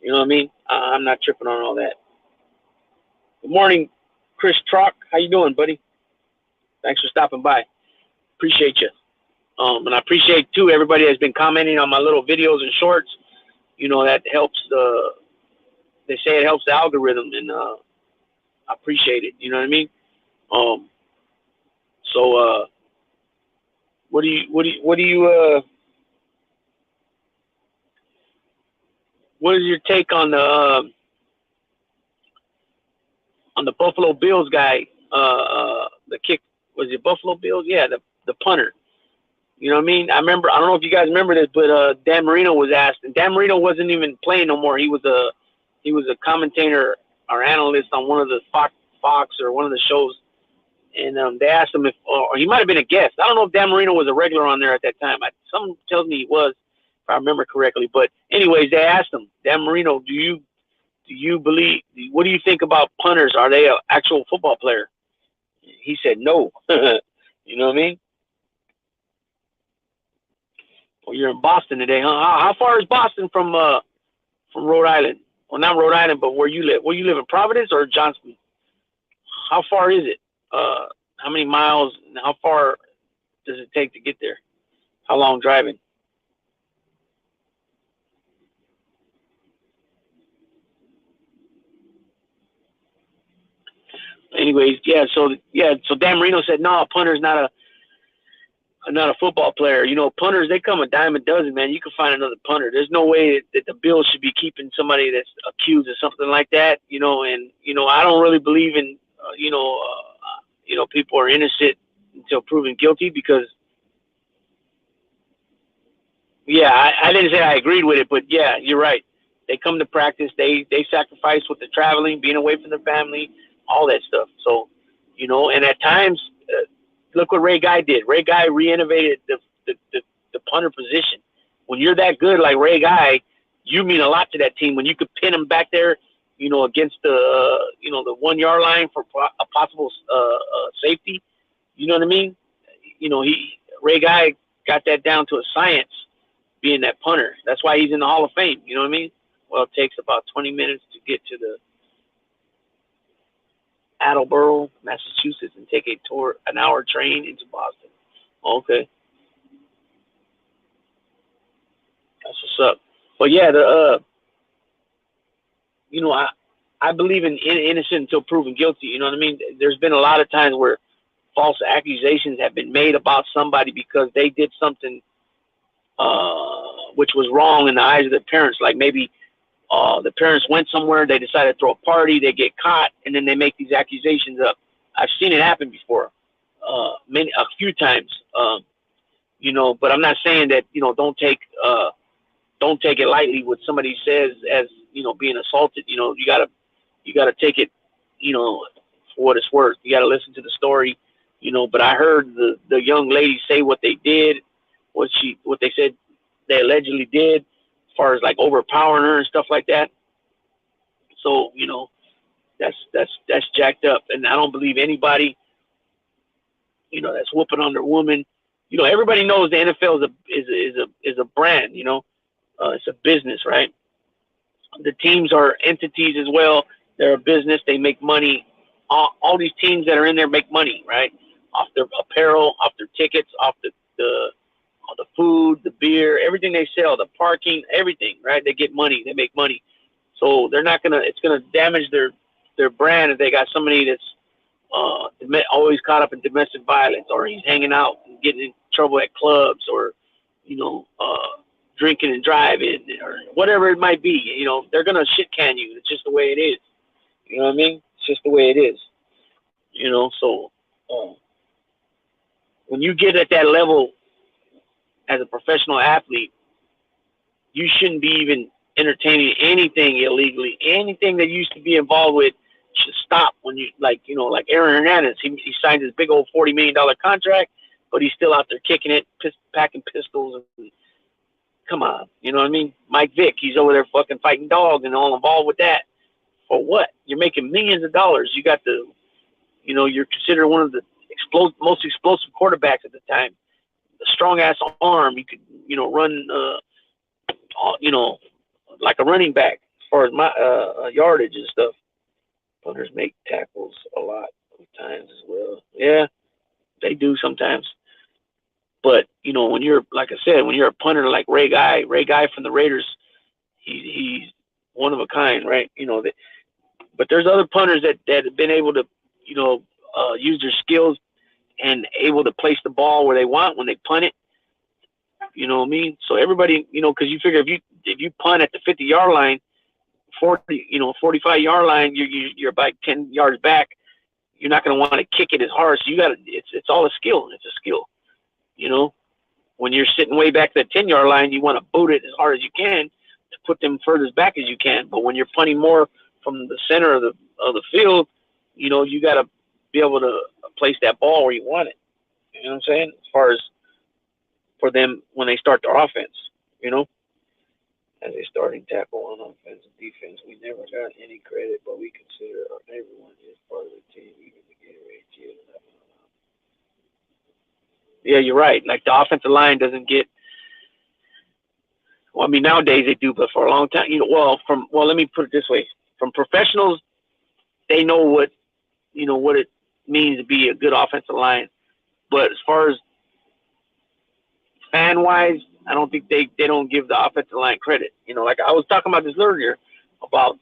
You know what I mean? I'm not tripping on all that. Good morning, Chris Trock. How you doing, buddy? Thanks for stopping by. Appreciate you. And I appreciate, too, everybody that's been commenting on my little videos and shorts. That helps they say it helps the algorithm, and I appreciate it. You know what I mean? So what is your take on the Buffalo Bills guy? The kick, was it Buffalo Bills? Yeah, the punter. You know what I mean? I don't know if you guys remember this, but Dan Marino was asked, and Dan Marino wasn't even playing no more. He was a commentator or analyst on one of the Fox or one of the shows, and they asked him or he might have been a guest. I don't know if Dan Marino was a regular on there at that time. Something tells me he was, if I remember correctly. But anyways, they asked him, Dan Marino, do you believe? What do you think about punters? Are they an actual football player? He said no. You know what I mean? Well, you're in Boston today, huh? How far is Boston from Rhode Island? Well, not Rhode Island, but where you live. Where you live, in Providence or Johnston? How far is it? How many miles? And how far does it take to get there? How long driving? Anyways, so Dan Marino said, no, punter's not a football player. Punters, they come a dime a dozen, man. You can find another punter. There's no way that the Bills should be keeping somebody that's accused of something like that, and I don't really believe in, people are innocent until proven guilty because, I didn't say I agreed with it, but yeah, you're right. They come to practice. They sacrifice with the traveling, being away from their family, all that stuff. So, and at times, look what Ray Guy did. Ray Guy re-innovated the punter position. When you're that good like Ray Guy, you mean a lot to that team. When you could pin him back there, against the 1 yard line for a possible safety. You know what I mean? Ray Guy got that down to a science, being that punter. That's why he's in the Hall of Fame. You know what I mean? Well, it takes about 20 minutes to get to the Attleboro, Massachusetts, and take an hour train into Boston. Okay. That's what's up. But yeah, I believe in innocent until proven guilty. You know what I mean? There's been a lot of times where false accusations have been made about somebody because they did something which was wrong in the eyes of their parents. Like maybe the parents went somewhere, they decided to throw a party, they get caught, and then they make these accusations up. I've seen it happen before, a few times. But I'm not saying that don't take it lightly what somebody says as being assaulted. You gotta take it for what it's worth. You gotta listen to the story. But I heard the young lady say what they did, what they said they allegedly did, as far as like overpowering her and stuff like that. So that's jacked up, and I don't believe anybody that's whooping on their woman. Everybody knows the NFL is a brand. It's a business, right? The teams are entities as well. They're a business. They make money. All these teams that are in there make money, right? Off their apparel, off their tickets, off the food, the beer, everything they sell, the parking, everything, right? They get money. They make money. So they're not it's gonna damage their brand if they got somebody that's always caught up in domestic violence, or he's hanging out and getting in trouble at clubs, or drinking and driving, or whatever it might be. They're gonna shit can you. It's just the way it is. You know what I mean? It's just the way it is. So when you get at that level as a professional athlete, you shouldn't be even entertaining anything illegally. Anything that you used to be involved with should stop. When you like Aaron Hernandez, he signed his big old $40 million contract, but he's still out there kicking it, packing pistols. And, come on, you know what I mean? Mike Vick, he's over there fucking fighting dogs and all involved with that. For what? You're making millions of dollars. You got you're considered one of the most explosive quarterbacks at the time. A strong ass arm. You could, run, like a running back as far as my yardage and stuff. Punters make tackles a lot of times as well. Yeah, they do sometimes. But when you're, like I said, when you're a punter like Ray Guy from the Raiders, he's one of a kind, right? But there's other punters that have been able to, use their skills and able to place the ball where they want when they punt it. You know what I mean? So everybody, because you figure if you punt at the 50-yard line, 45-yard line, you're about 10 yards back. You're not going to want to kick it as hard. So it's all a skill. It's a skill. When you're sitting way back to the 10-yard line, you want to boot it as hard as you can to put them furthest back as you can. But when you're punting more from the center of the field, you got to be able to place that ball where you want it. You know what I'm saying? As far as for them when they start their offense, as a starting tackle on offense and defense, we never got any credit, but we consider everyone is part of the team, even the Gatorade kid. Yeah, you're right. Like the offensive line doesn't get. Well, I mean nowadays they do, but for a long time, let me put it this way: from professionals, they know what it means to be a good offensive line. But as far as fan-wise, I don't think they don't give the offensive line credit. Like I was talking about this earlier about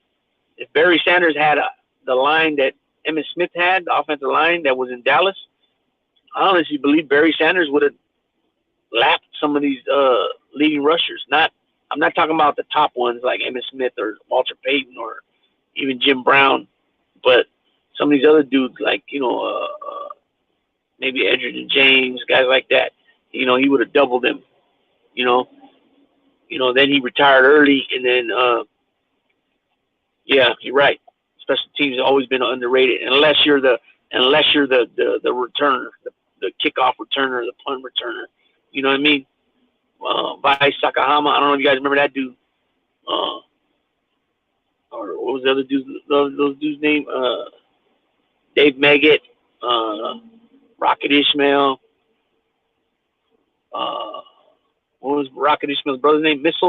if Barry Sanders had the line that Emmitt Smith had, the offensive line that was in Dallas, I honestly believe Barry Sanders would have lapped some of these leading rushers. I'm not talking about the top ones like Emmitt Smith or Walter Payton or even Jim Brown, but some of these other dudes like maybe Edgerton James, guys like that. He would have doubled them. Then he retired early, and then yeah, you're right. Special teams have always been underrated unless you're the returner, the kickoff returner, the punt returner. You know what I mean? Vai Sakahama. I don't know if you guys remember that dude. Or what was the other dude? Those dudes' name? Dave Meggett, Rocket Ishmael. What was Rocket Ishmael's brother's name? The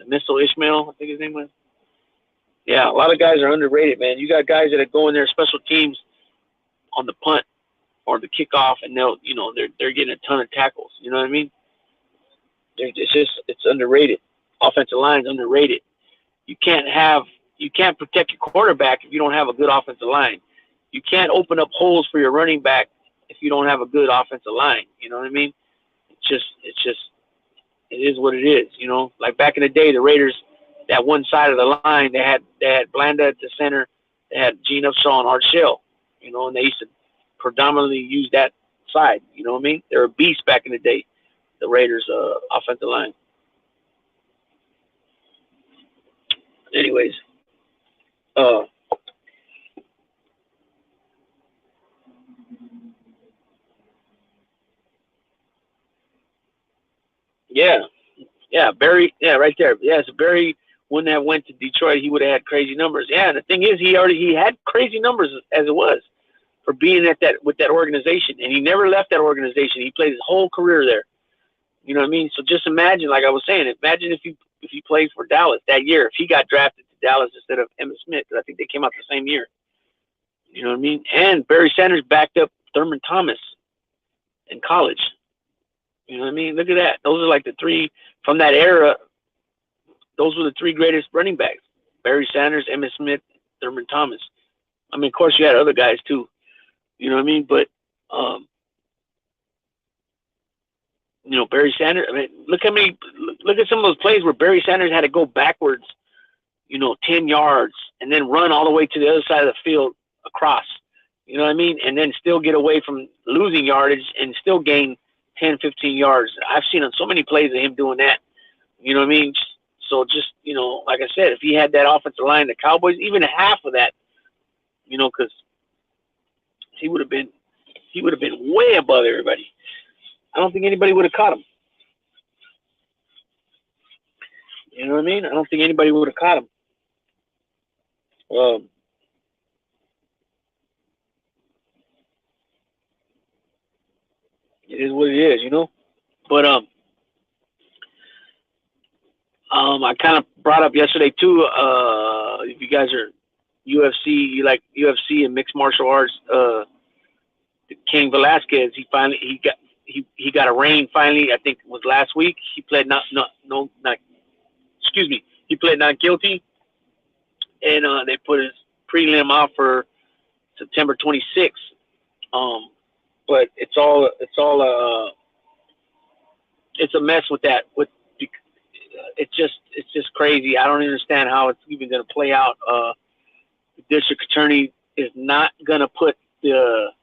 Missile Ishmael, I think his name was. Yeah, a lot of guys are underrated, man. You got guys that are going there special teams on the punt or the kickoff, and they're getting a ton of tackles. You know what I mean? It's underrated. Offensive line is underrated. You can't protect your quarterback if you don't have a good offensive line. You can't open up holes for your running back if you don't have a good offensive line. You know what I mean? It is what it is. Like back in the day, the Raiders, that one side of the line, they had Blanda at the center, they had Gene Upshaw and Art Shell, and they used to predominantly use that side. You know what I mean? They were a beast back in the day, the Raiders' offensive line. Anyways, yeah, Barry, yeah, right there. Yeah, so Barry wouldn't have went to Detroit, he would have had crazy numbers. Yeah, and the thing is, he had crazy numbers as it was for being with that organization, and he never left that organization. He played his whole career there. You know what I mean? So just imagine, like I was saying, imagine if he played for Dallas that year, if he got drafted to Dallas instead of Emmitt Smith, because I think they came out the same year. You know what I mean? And Barry Sanders backed up Thurman Thomas in college. You know what I mean? Look at that. Those are like the three from that era. Those were the three greatest running backs: Barry Sanders, Emmitt Smith, Thurman Thomas. I mean, of course, you had other guys too, You know what I mean? But Barry Sanders. I mean, look at some of those plays where Barry Sanders had to go backwards, 10 yards, and then run all the way to the other side of the field across. You know what I mean? And then still get away from losing yardage and still gain 10, 15 yards. I've seen on so many plays of him doing that. You know what I mean? So just, like I said, if he had that offensive line, the Cowboys, even half of that, because he would have been way above everybody. I don't think anybody would have caught him. You know what I mean? I don't think anybody would have caught him. It is what it is, But I kind of brought up yesterday too. If you guys are UFC, you like UFC and mixed martial arts. Cain Velasquez, he got a reign finally. I think it was last week. He pled he pled not guilty, and they put his prelim out for September 26th. But it's a mess with that. It's just crazy. I don't understand how it's even going to play out. The district attorney is not going to put the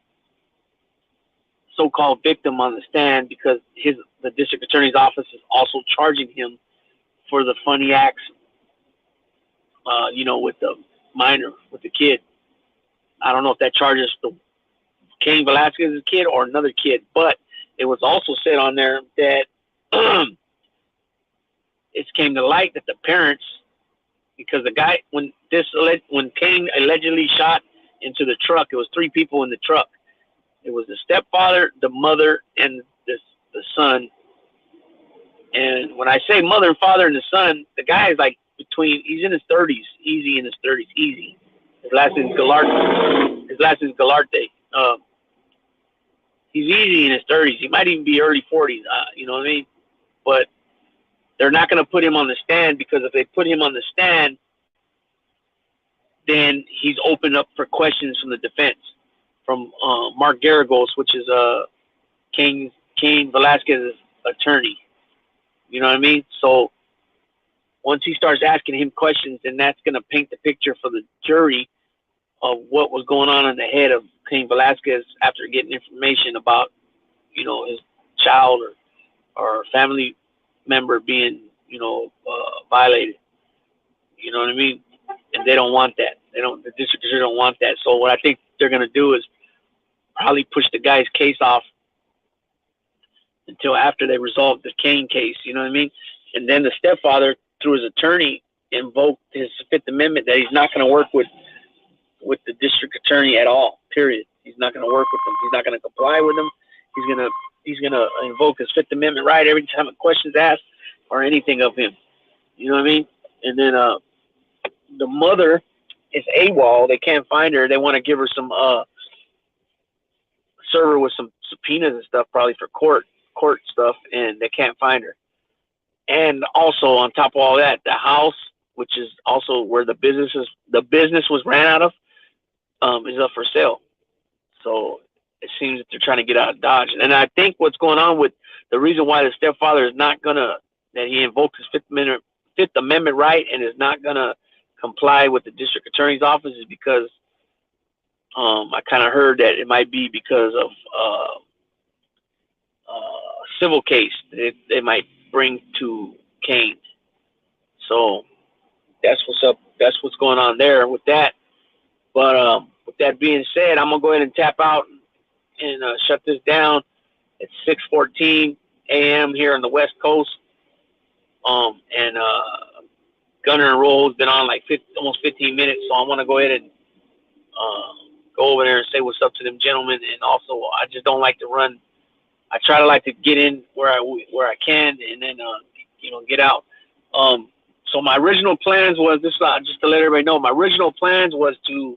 so-called victim on the stand because the district attorney's office is also charging him for the funny acts, with the minor, with the kid. I don't know if that charges the Cain Velasquez's kid or another kid, but it was also said on there that it came to light that the parents, because the guy, when Cain allegedly shot into the truck, it was 3 people in the truck. It was the stepfather, the mother, and the son. And when I say mother and father and the son, the guy is like he's in his 30s, easy in his 30s, easy. His last name is Galarte. He's easy in his 30s. He might even be early 40s. You know what I mean? But they're not going to put him on the stand because if they put him on the stand, then he's opened up for questions from the defense, from Mark Garagos, which is Cain Velasquez's attorney. You know what I mean? So once he starts asking him questions, then that's going to paint the picture for the jury of what was going on in the head of Cain Velasquez after getting information about, his child or family member being, violated. You know what I mean? And they don't want that. The district attorney don't want that. So what I think they're going to do is probably push the guy's case off until after they resolve the Cain case. You know what I mean? And then the stepfather, through his attorney, invoked his Fifth Amendment that he's not going to work with the district attorney at all. Period. He's not going to work with them. He's not going to comply with them. He's gonna invoke his Fifth Amendment right every time a question's asked or anything of him. You know what I mean? And then the mother is AWOL. They can't find her. They want to give her some serve her with some subpoenas and stuff, probably for court stuff, and they can't find her. And also on top of all that, the house, which is also where the business was ran out of, is up for sale. So it seems that they're trying to get out of Dodge. And I think what's going on with the reason why the stepfather is not gonna, that he invoked his Fifth Amendment right and is not gonna comply with the district attorney's office is because I kind of heard that it might be because of civil case they might bring to Cain. So that's what's up. That's what's going on there with that. But with that being said, I'm gonna go ahead and tap out and shut this down. It's 6:14 a.m. here on the West Coast. And Gunner and Roll has been on like almost 15 minutes, so I want to go ahead and go over there and say what's up to them gentlemen. And also, I just don't like to run. I try to like to get in where I can, and then get out. So my original plans was this. Just to let everybody know, my original plans was to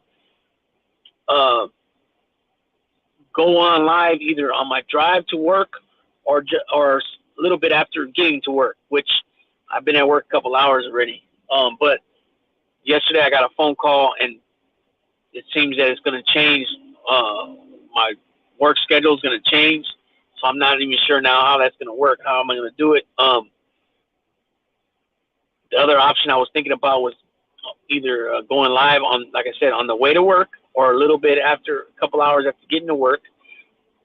go on live either on my drive to work or a little bit after getting to work, which I've been at work a couple hours already. But yesterday I got a phone call, and it seems that it's going to change my work schedule is going to change, so I'm not even sure now how that's going to work. How am I going to do it? The other option I was thinking about was either going live on, like I said, on the way to work, or a little bit after, a couple hours after getting to work,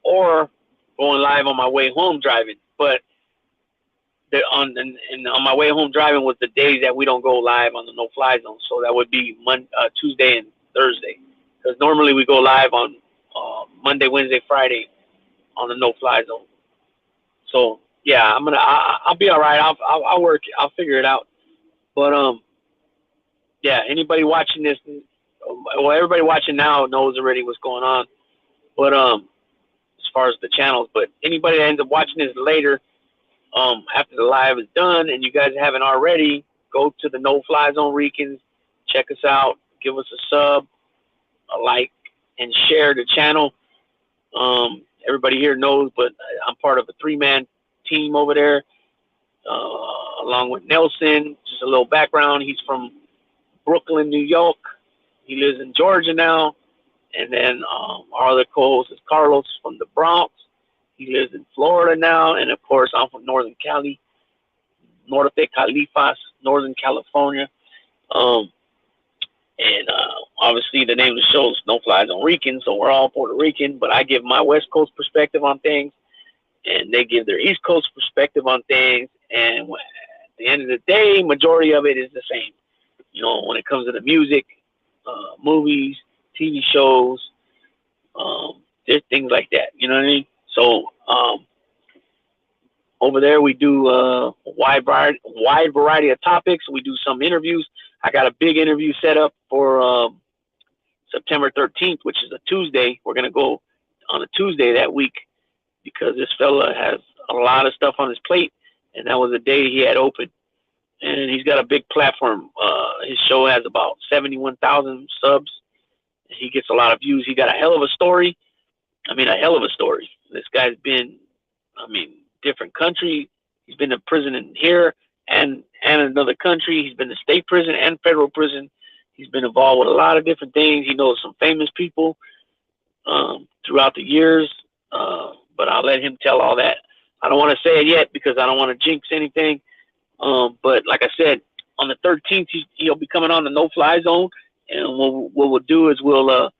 or going live on my way home driving. But on my way home driving was the days that we don't go live on the no-fly zone. So that would be Tuesday and Thursday, because normally we go live on Monday, Wednesday, Friday on the no-fly zone. So yeah, I'll be all right. I'll work. I'll figure it out. But yeah, anybody watching this, well, everybody watching now knows already what's going on. But as far as the channels, but anybody that ends up watching this later, after the live is done, and you guys haven't already, go to the No Fly Zone Ricans, check us out, give us a sub, a like, and share the channel. Everybody here knows, but I'm part of a 3-man team over there, along with Nelson. Just a little background: he's from Brooklyn, New York. He lives in Georgia now. And then our other co-host is Carlos from the Bronx. He lives in Florida now. And, of course, I'm from Northern Cali, Norte Califas, Northern California. Obviously, the name of the show is No Fly Zone Rican, so we're all Puerto Rican. But I give my West Coast perspective on things, and they give their East Coast perspective on things. And at the end of the day, majority of it is the same. You know, when it comes to the music, movies, TV shows, there's things like that. You know what I mean? So over there we do a wide variety of topics. We do some interviews. I got a big interview set up for September 13th, which is a Tuesday. We're going to go on a Tuesday that week because this fella has a lot of stuff on his plate, and that was the day he had open. And he's got a big platform. His show has about 71,000 subs. He gets a lot of views. He got a hell of a story. I mean, a hell of a story. This guy's been, different country. He's been to prison in here and another country. He's been to state prison and federal prison. He's been involved with a lot of different things. He knows some famous people throughout the years. But I'll let him tell all that. I don't want to say it yet because I don't want to jinx anything. But like I said, on the 13th, he'll be coming on the No-Fly Zone. And what we'll do is we'll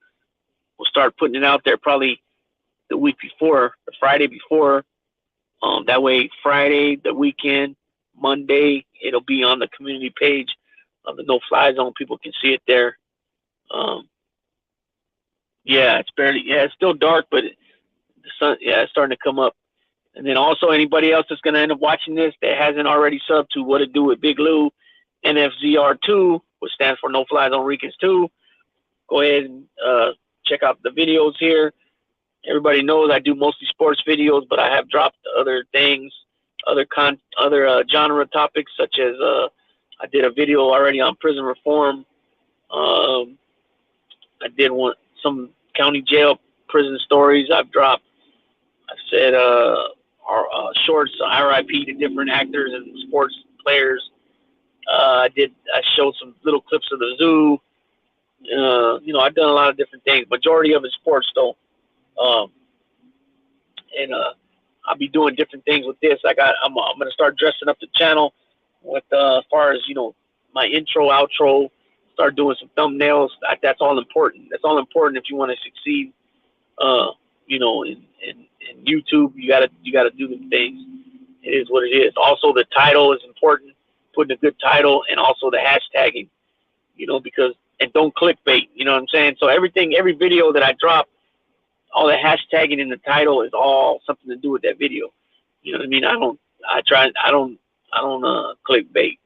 start putting it out there probably the week before, the Friday before. That way, Friday, the weekend, Monday, it'll be on the community page of the No-Fly Zone. People can see it there. Yeah, it's still dark, but the sun, it's starting to come up. And then also anybody else that's going to end up watching this that hasn't already subbed to What It Do with Big Lou, NFZR2, which stands for No Fly Zone Ricans 2, go ahead and check out the videos here. Everybody knows I do mostly sports videos, but I have dropped other things, other genre topics, such as I did a video already on prison reform. I did some county jail prison stories I've dropped. I said our shorts, RIP to different actors and sports players. I showed some little clips of the zoo. I've done a lot of different things. Majority of it sports though. I'll be doing different things with this. I'm gonna start dressing up the channel with as far as my intro, outro. Start doing some thumbnails. That's all important. That's all important if you want to succeed. In YouTube, you gotta do the things. It is what it is. Also, the title is important. Putting a good title, and also the hashtagging. And don't clickbait. You know what I'm saying? So every video that I drop, all the hashtagging in the title is all something to do with that video. You know what I mean? I don't clickbait.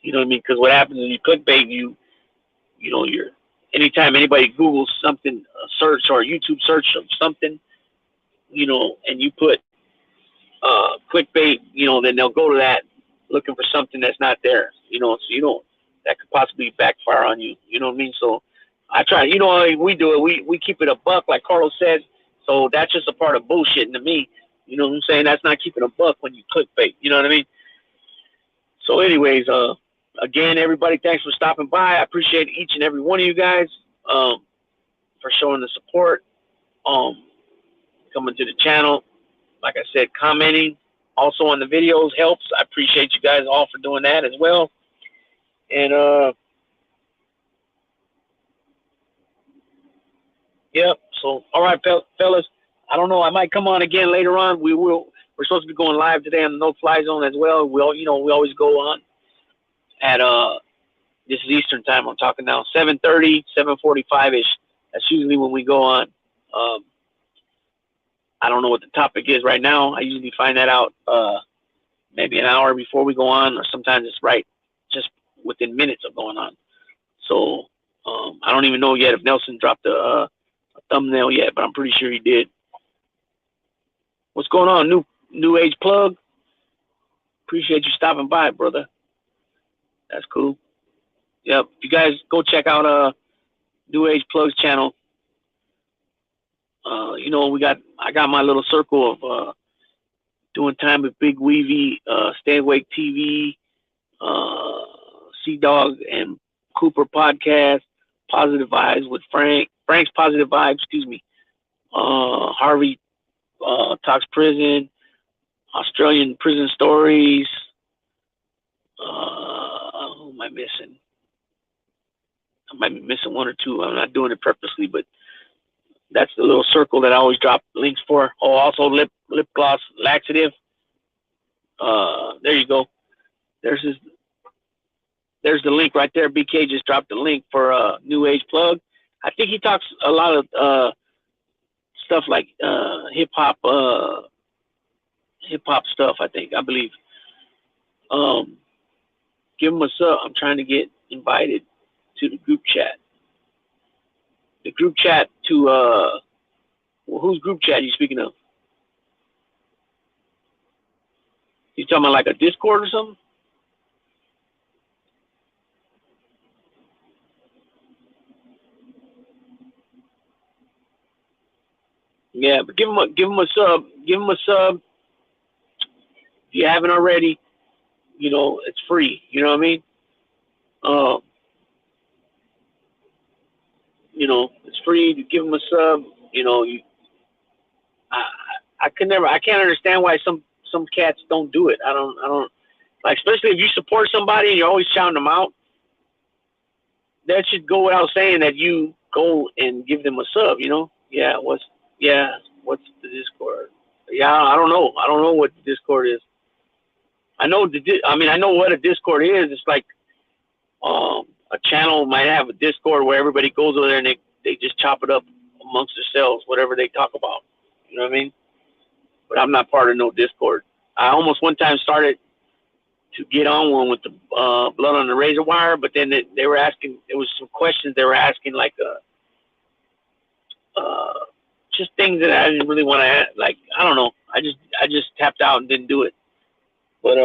You know what I mean? Because what happens when you clickbait, anytime anybody Googles something, a search or a YouTube search of something, and you put clickbait, then they'll go to that looking for something that's not there, so that could possibly backfire on you. You know what I mean? So I try, we do it. We keep it a buck, like Carlos said. So that's just a part of bullshitting to me. You know what I'm saying? That's not keeping a buck when you clickbait. You know what I mean? So anyways, again, everybody, thanks for stopping by. I appreciate each and every one of you guys for showing the support. coming to the channel. Like I said, commenting also on the videos helps. I appreciate you guys all for doing that as well. And yep. So all right, fellas. I don't know. I might come on again later on. We're supposed to be going live today on the No Fly Zone as well. We always go on at this is Eastern time. I'm talking now 7:30, 7:45 ish. That's usually when we go on. I don't know what the topic is right now. I usually find that out maybe an hour before we go on, or sometimes it's right just within minutes of going on. So I don't even know yet if Nelson dropped a thumbnail yet, but I'm pretty sure he did. What's going on, New Age Plug? Appreciate you stopping by, brother. That's cool. Yep. You guys go check out New Age Plug's channel. I got my little circle of doing time with Big Weavy, Stay Awake TV, Sea Dog and Cooper podcast, Positive Vibes with Frank's Positive Vibes, excuse me. Harvey Talks Prison, Australian Prison Stories. Who am I missing? I might be missing one or two. I'm not doing it purposely, but that's the little circle that I always drop links for. Oh, also lip gloss laxative. There you go. There's the link right there. BK just dropped the link for New Age Plug. I think he talks a lot of stuff like hip hop stuff. I believe. Give him a sub. I'm trying to get invited to the group chat. The group chat to whose group chat are you speaking of? You talking about like a Discord or something? Yeah, but give him a sub. Give him a sub. If you haven't already, it's free. You know what I mean? It's free to give them a sub. I can't understand why some cats don't do it. I don't like, especially if you support somebody and you're always shouting them out. That should go without saying that you go and give them a sub. Yeah. What's the Discord? Yeah, I don't know. I don't know what the Discord is. I know what a Discord is. It's like a channel might have a Discord where everybody goes over there and they just chop it up amongst themselves, whatever they talk about. You know what I mean? But I'm not part of no Discord. I almost one time started to get on one with the Blood on the Razor Wire, but then they were asking, it was some questions they were asking, like just things that I didn't really want to ask. Like, I don't know. I just tapped out and didn't do it. But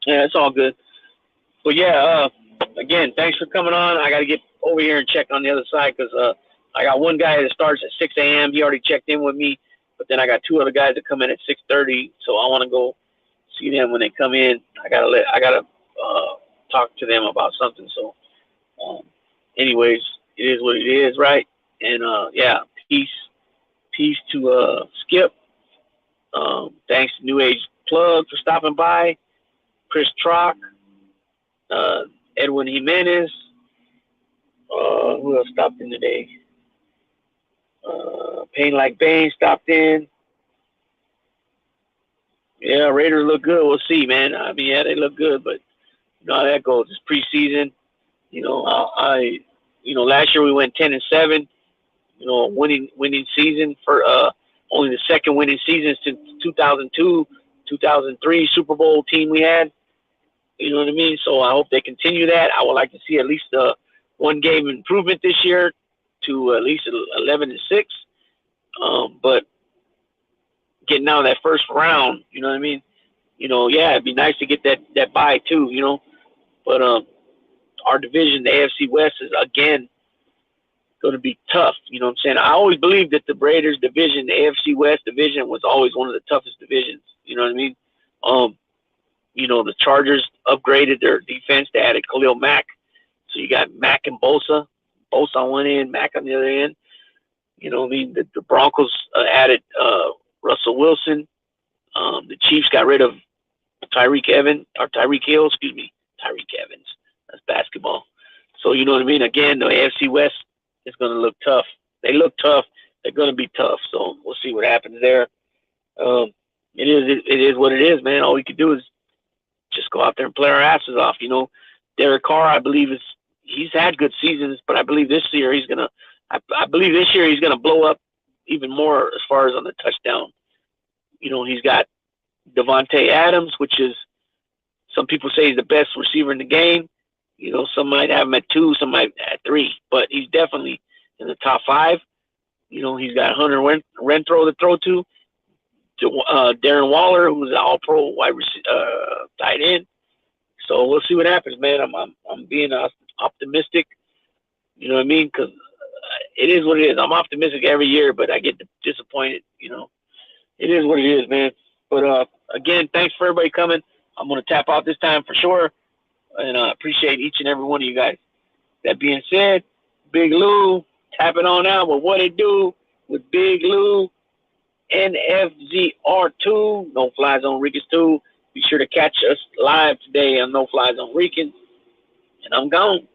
yeah, it's all good. But yeah, again, thanks for coming on. I got to get over here and check on the other side because I got one guy that starts at 6 a.m. He already checked in with me, but then I got two other guys that come in at 6:30. So I want to go see them when they come in. I gotta talk to them about something. So, anyways, it is what it is, right? And yeah, peace to Skip. Thanks to New Age Plug for stopping by. Chris Trock, Edwin Jimenez. Who else stopped in today? Pain Like Bane stopped in. Yeah, Raiders look good. We'll see, man. I mean, yeah, they look good, but you know how that goes. It's preseason. Last year we went 10-7. Winning season for only the second winning season since 2002, 2003 Super Bowl team we had. You know what I mean? So I hope they continue that. I would like to see at least one game improvement this year to at least 11-6. But getting out of that first round, you know what I mean? Yeah, it'd be nice to get that bye too, But our division, the AFC West, is again going to be tough. You know what I'm saying? I always believed that the Raiders division, the AFC West division, was always one of the toughest divisions. You know what I mean? The Chargers upgraded their defense. They added Khalil Mack. So you got Mack and Bosa on one end, Mack on the other end. You know what I mean? The Broncos added Russell Wilson. The Chiefs got rid of Tyreek Hill, excuse me, Tyreek Evans. That's basketball. So you know what I mean? Again, the AFC West is going to look tough. They look tough. They're going to be tough. So we'll see what happens there. It is what it is, man. All we can do is just go out there and play our asses off. You know, Derek Carr, I believe he's had good seasons, but I believe this year he's gonna blow up even more as far as on the touchdown. You know, he's got Devontae Adams, which is, some people say he's the best receiver in the game. You know, some might have him at 2, some might at 3, but he's definitely in the top 5. You know, he's got Hunter Renfrow to throw to Darren Waller, who's an all-pro tight end. So we'll see what happens, man. I'm being optimistic. You know what I mean? Because it is what it is. I'm optimistic every year, but I get disappointed. You know, it is what it is, man. But again, thanks for everybody coming. I'm gonna tap out this time for sure, and I appreciate each and every one of you guys. That being said, Big Lou tapping on out with what it do with Big Lou. NFZR2, No Fly Zone Ricans 2. Be sure to catch us live today on No Fly Zone Ricans. And I'm gone.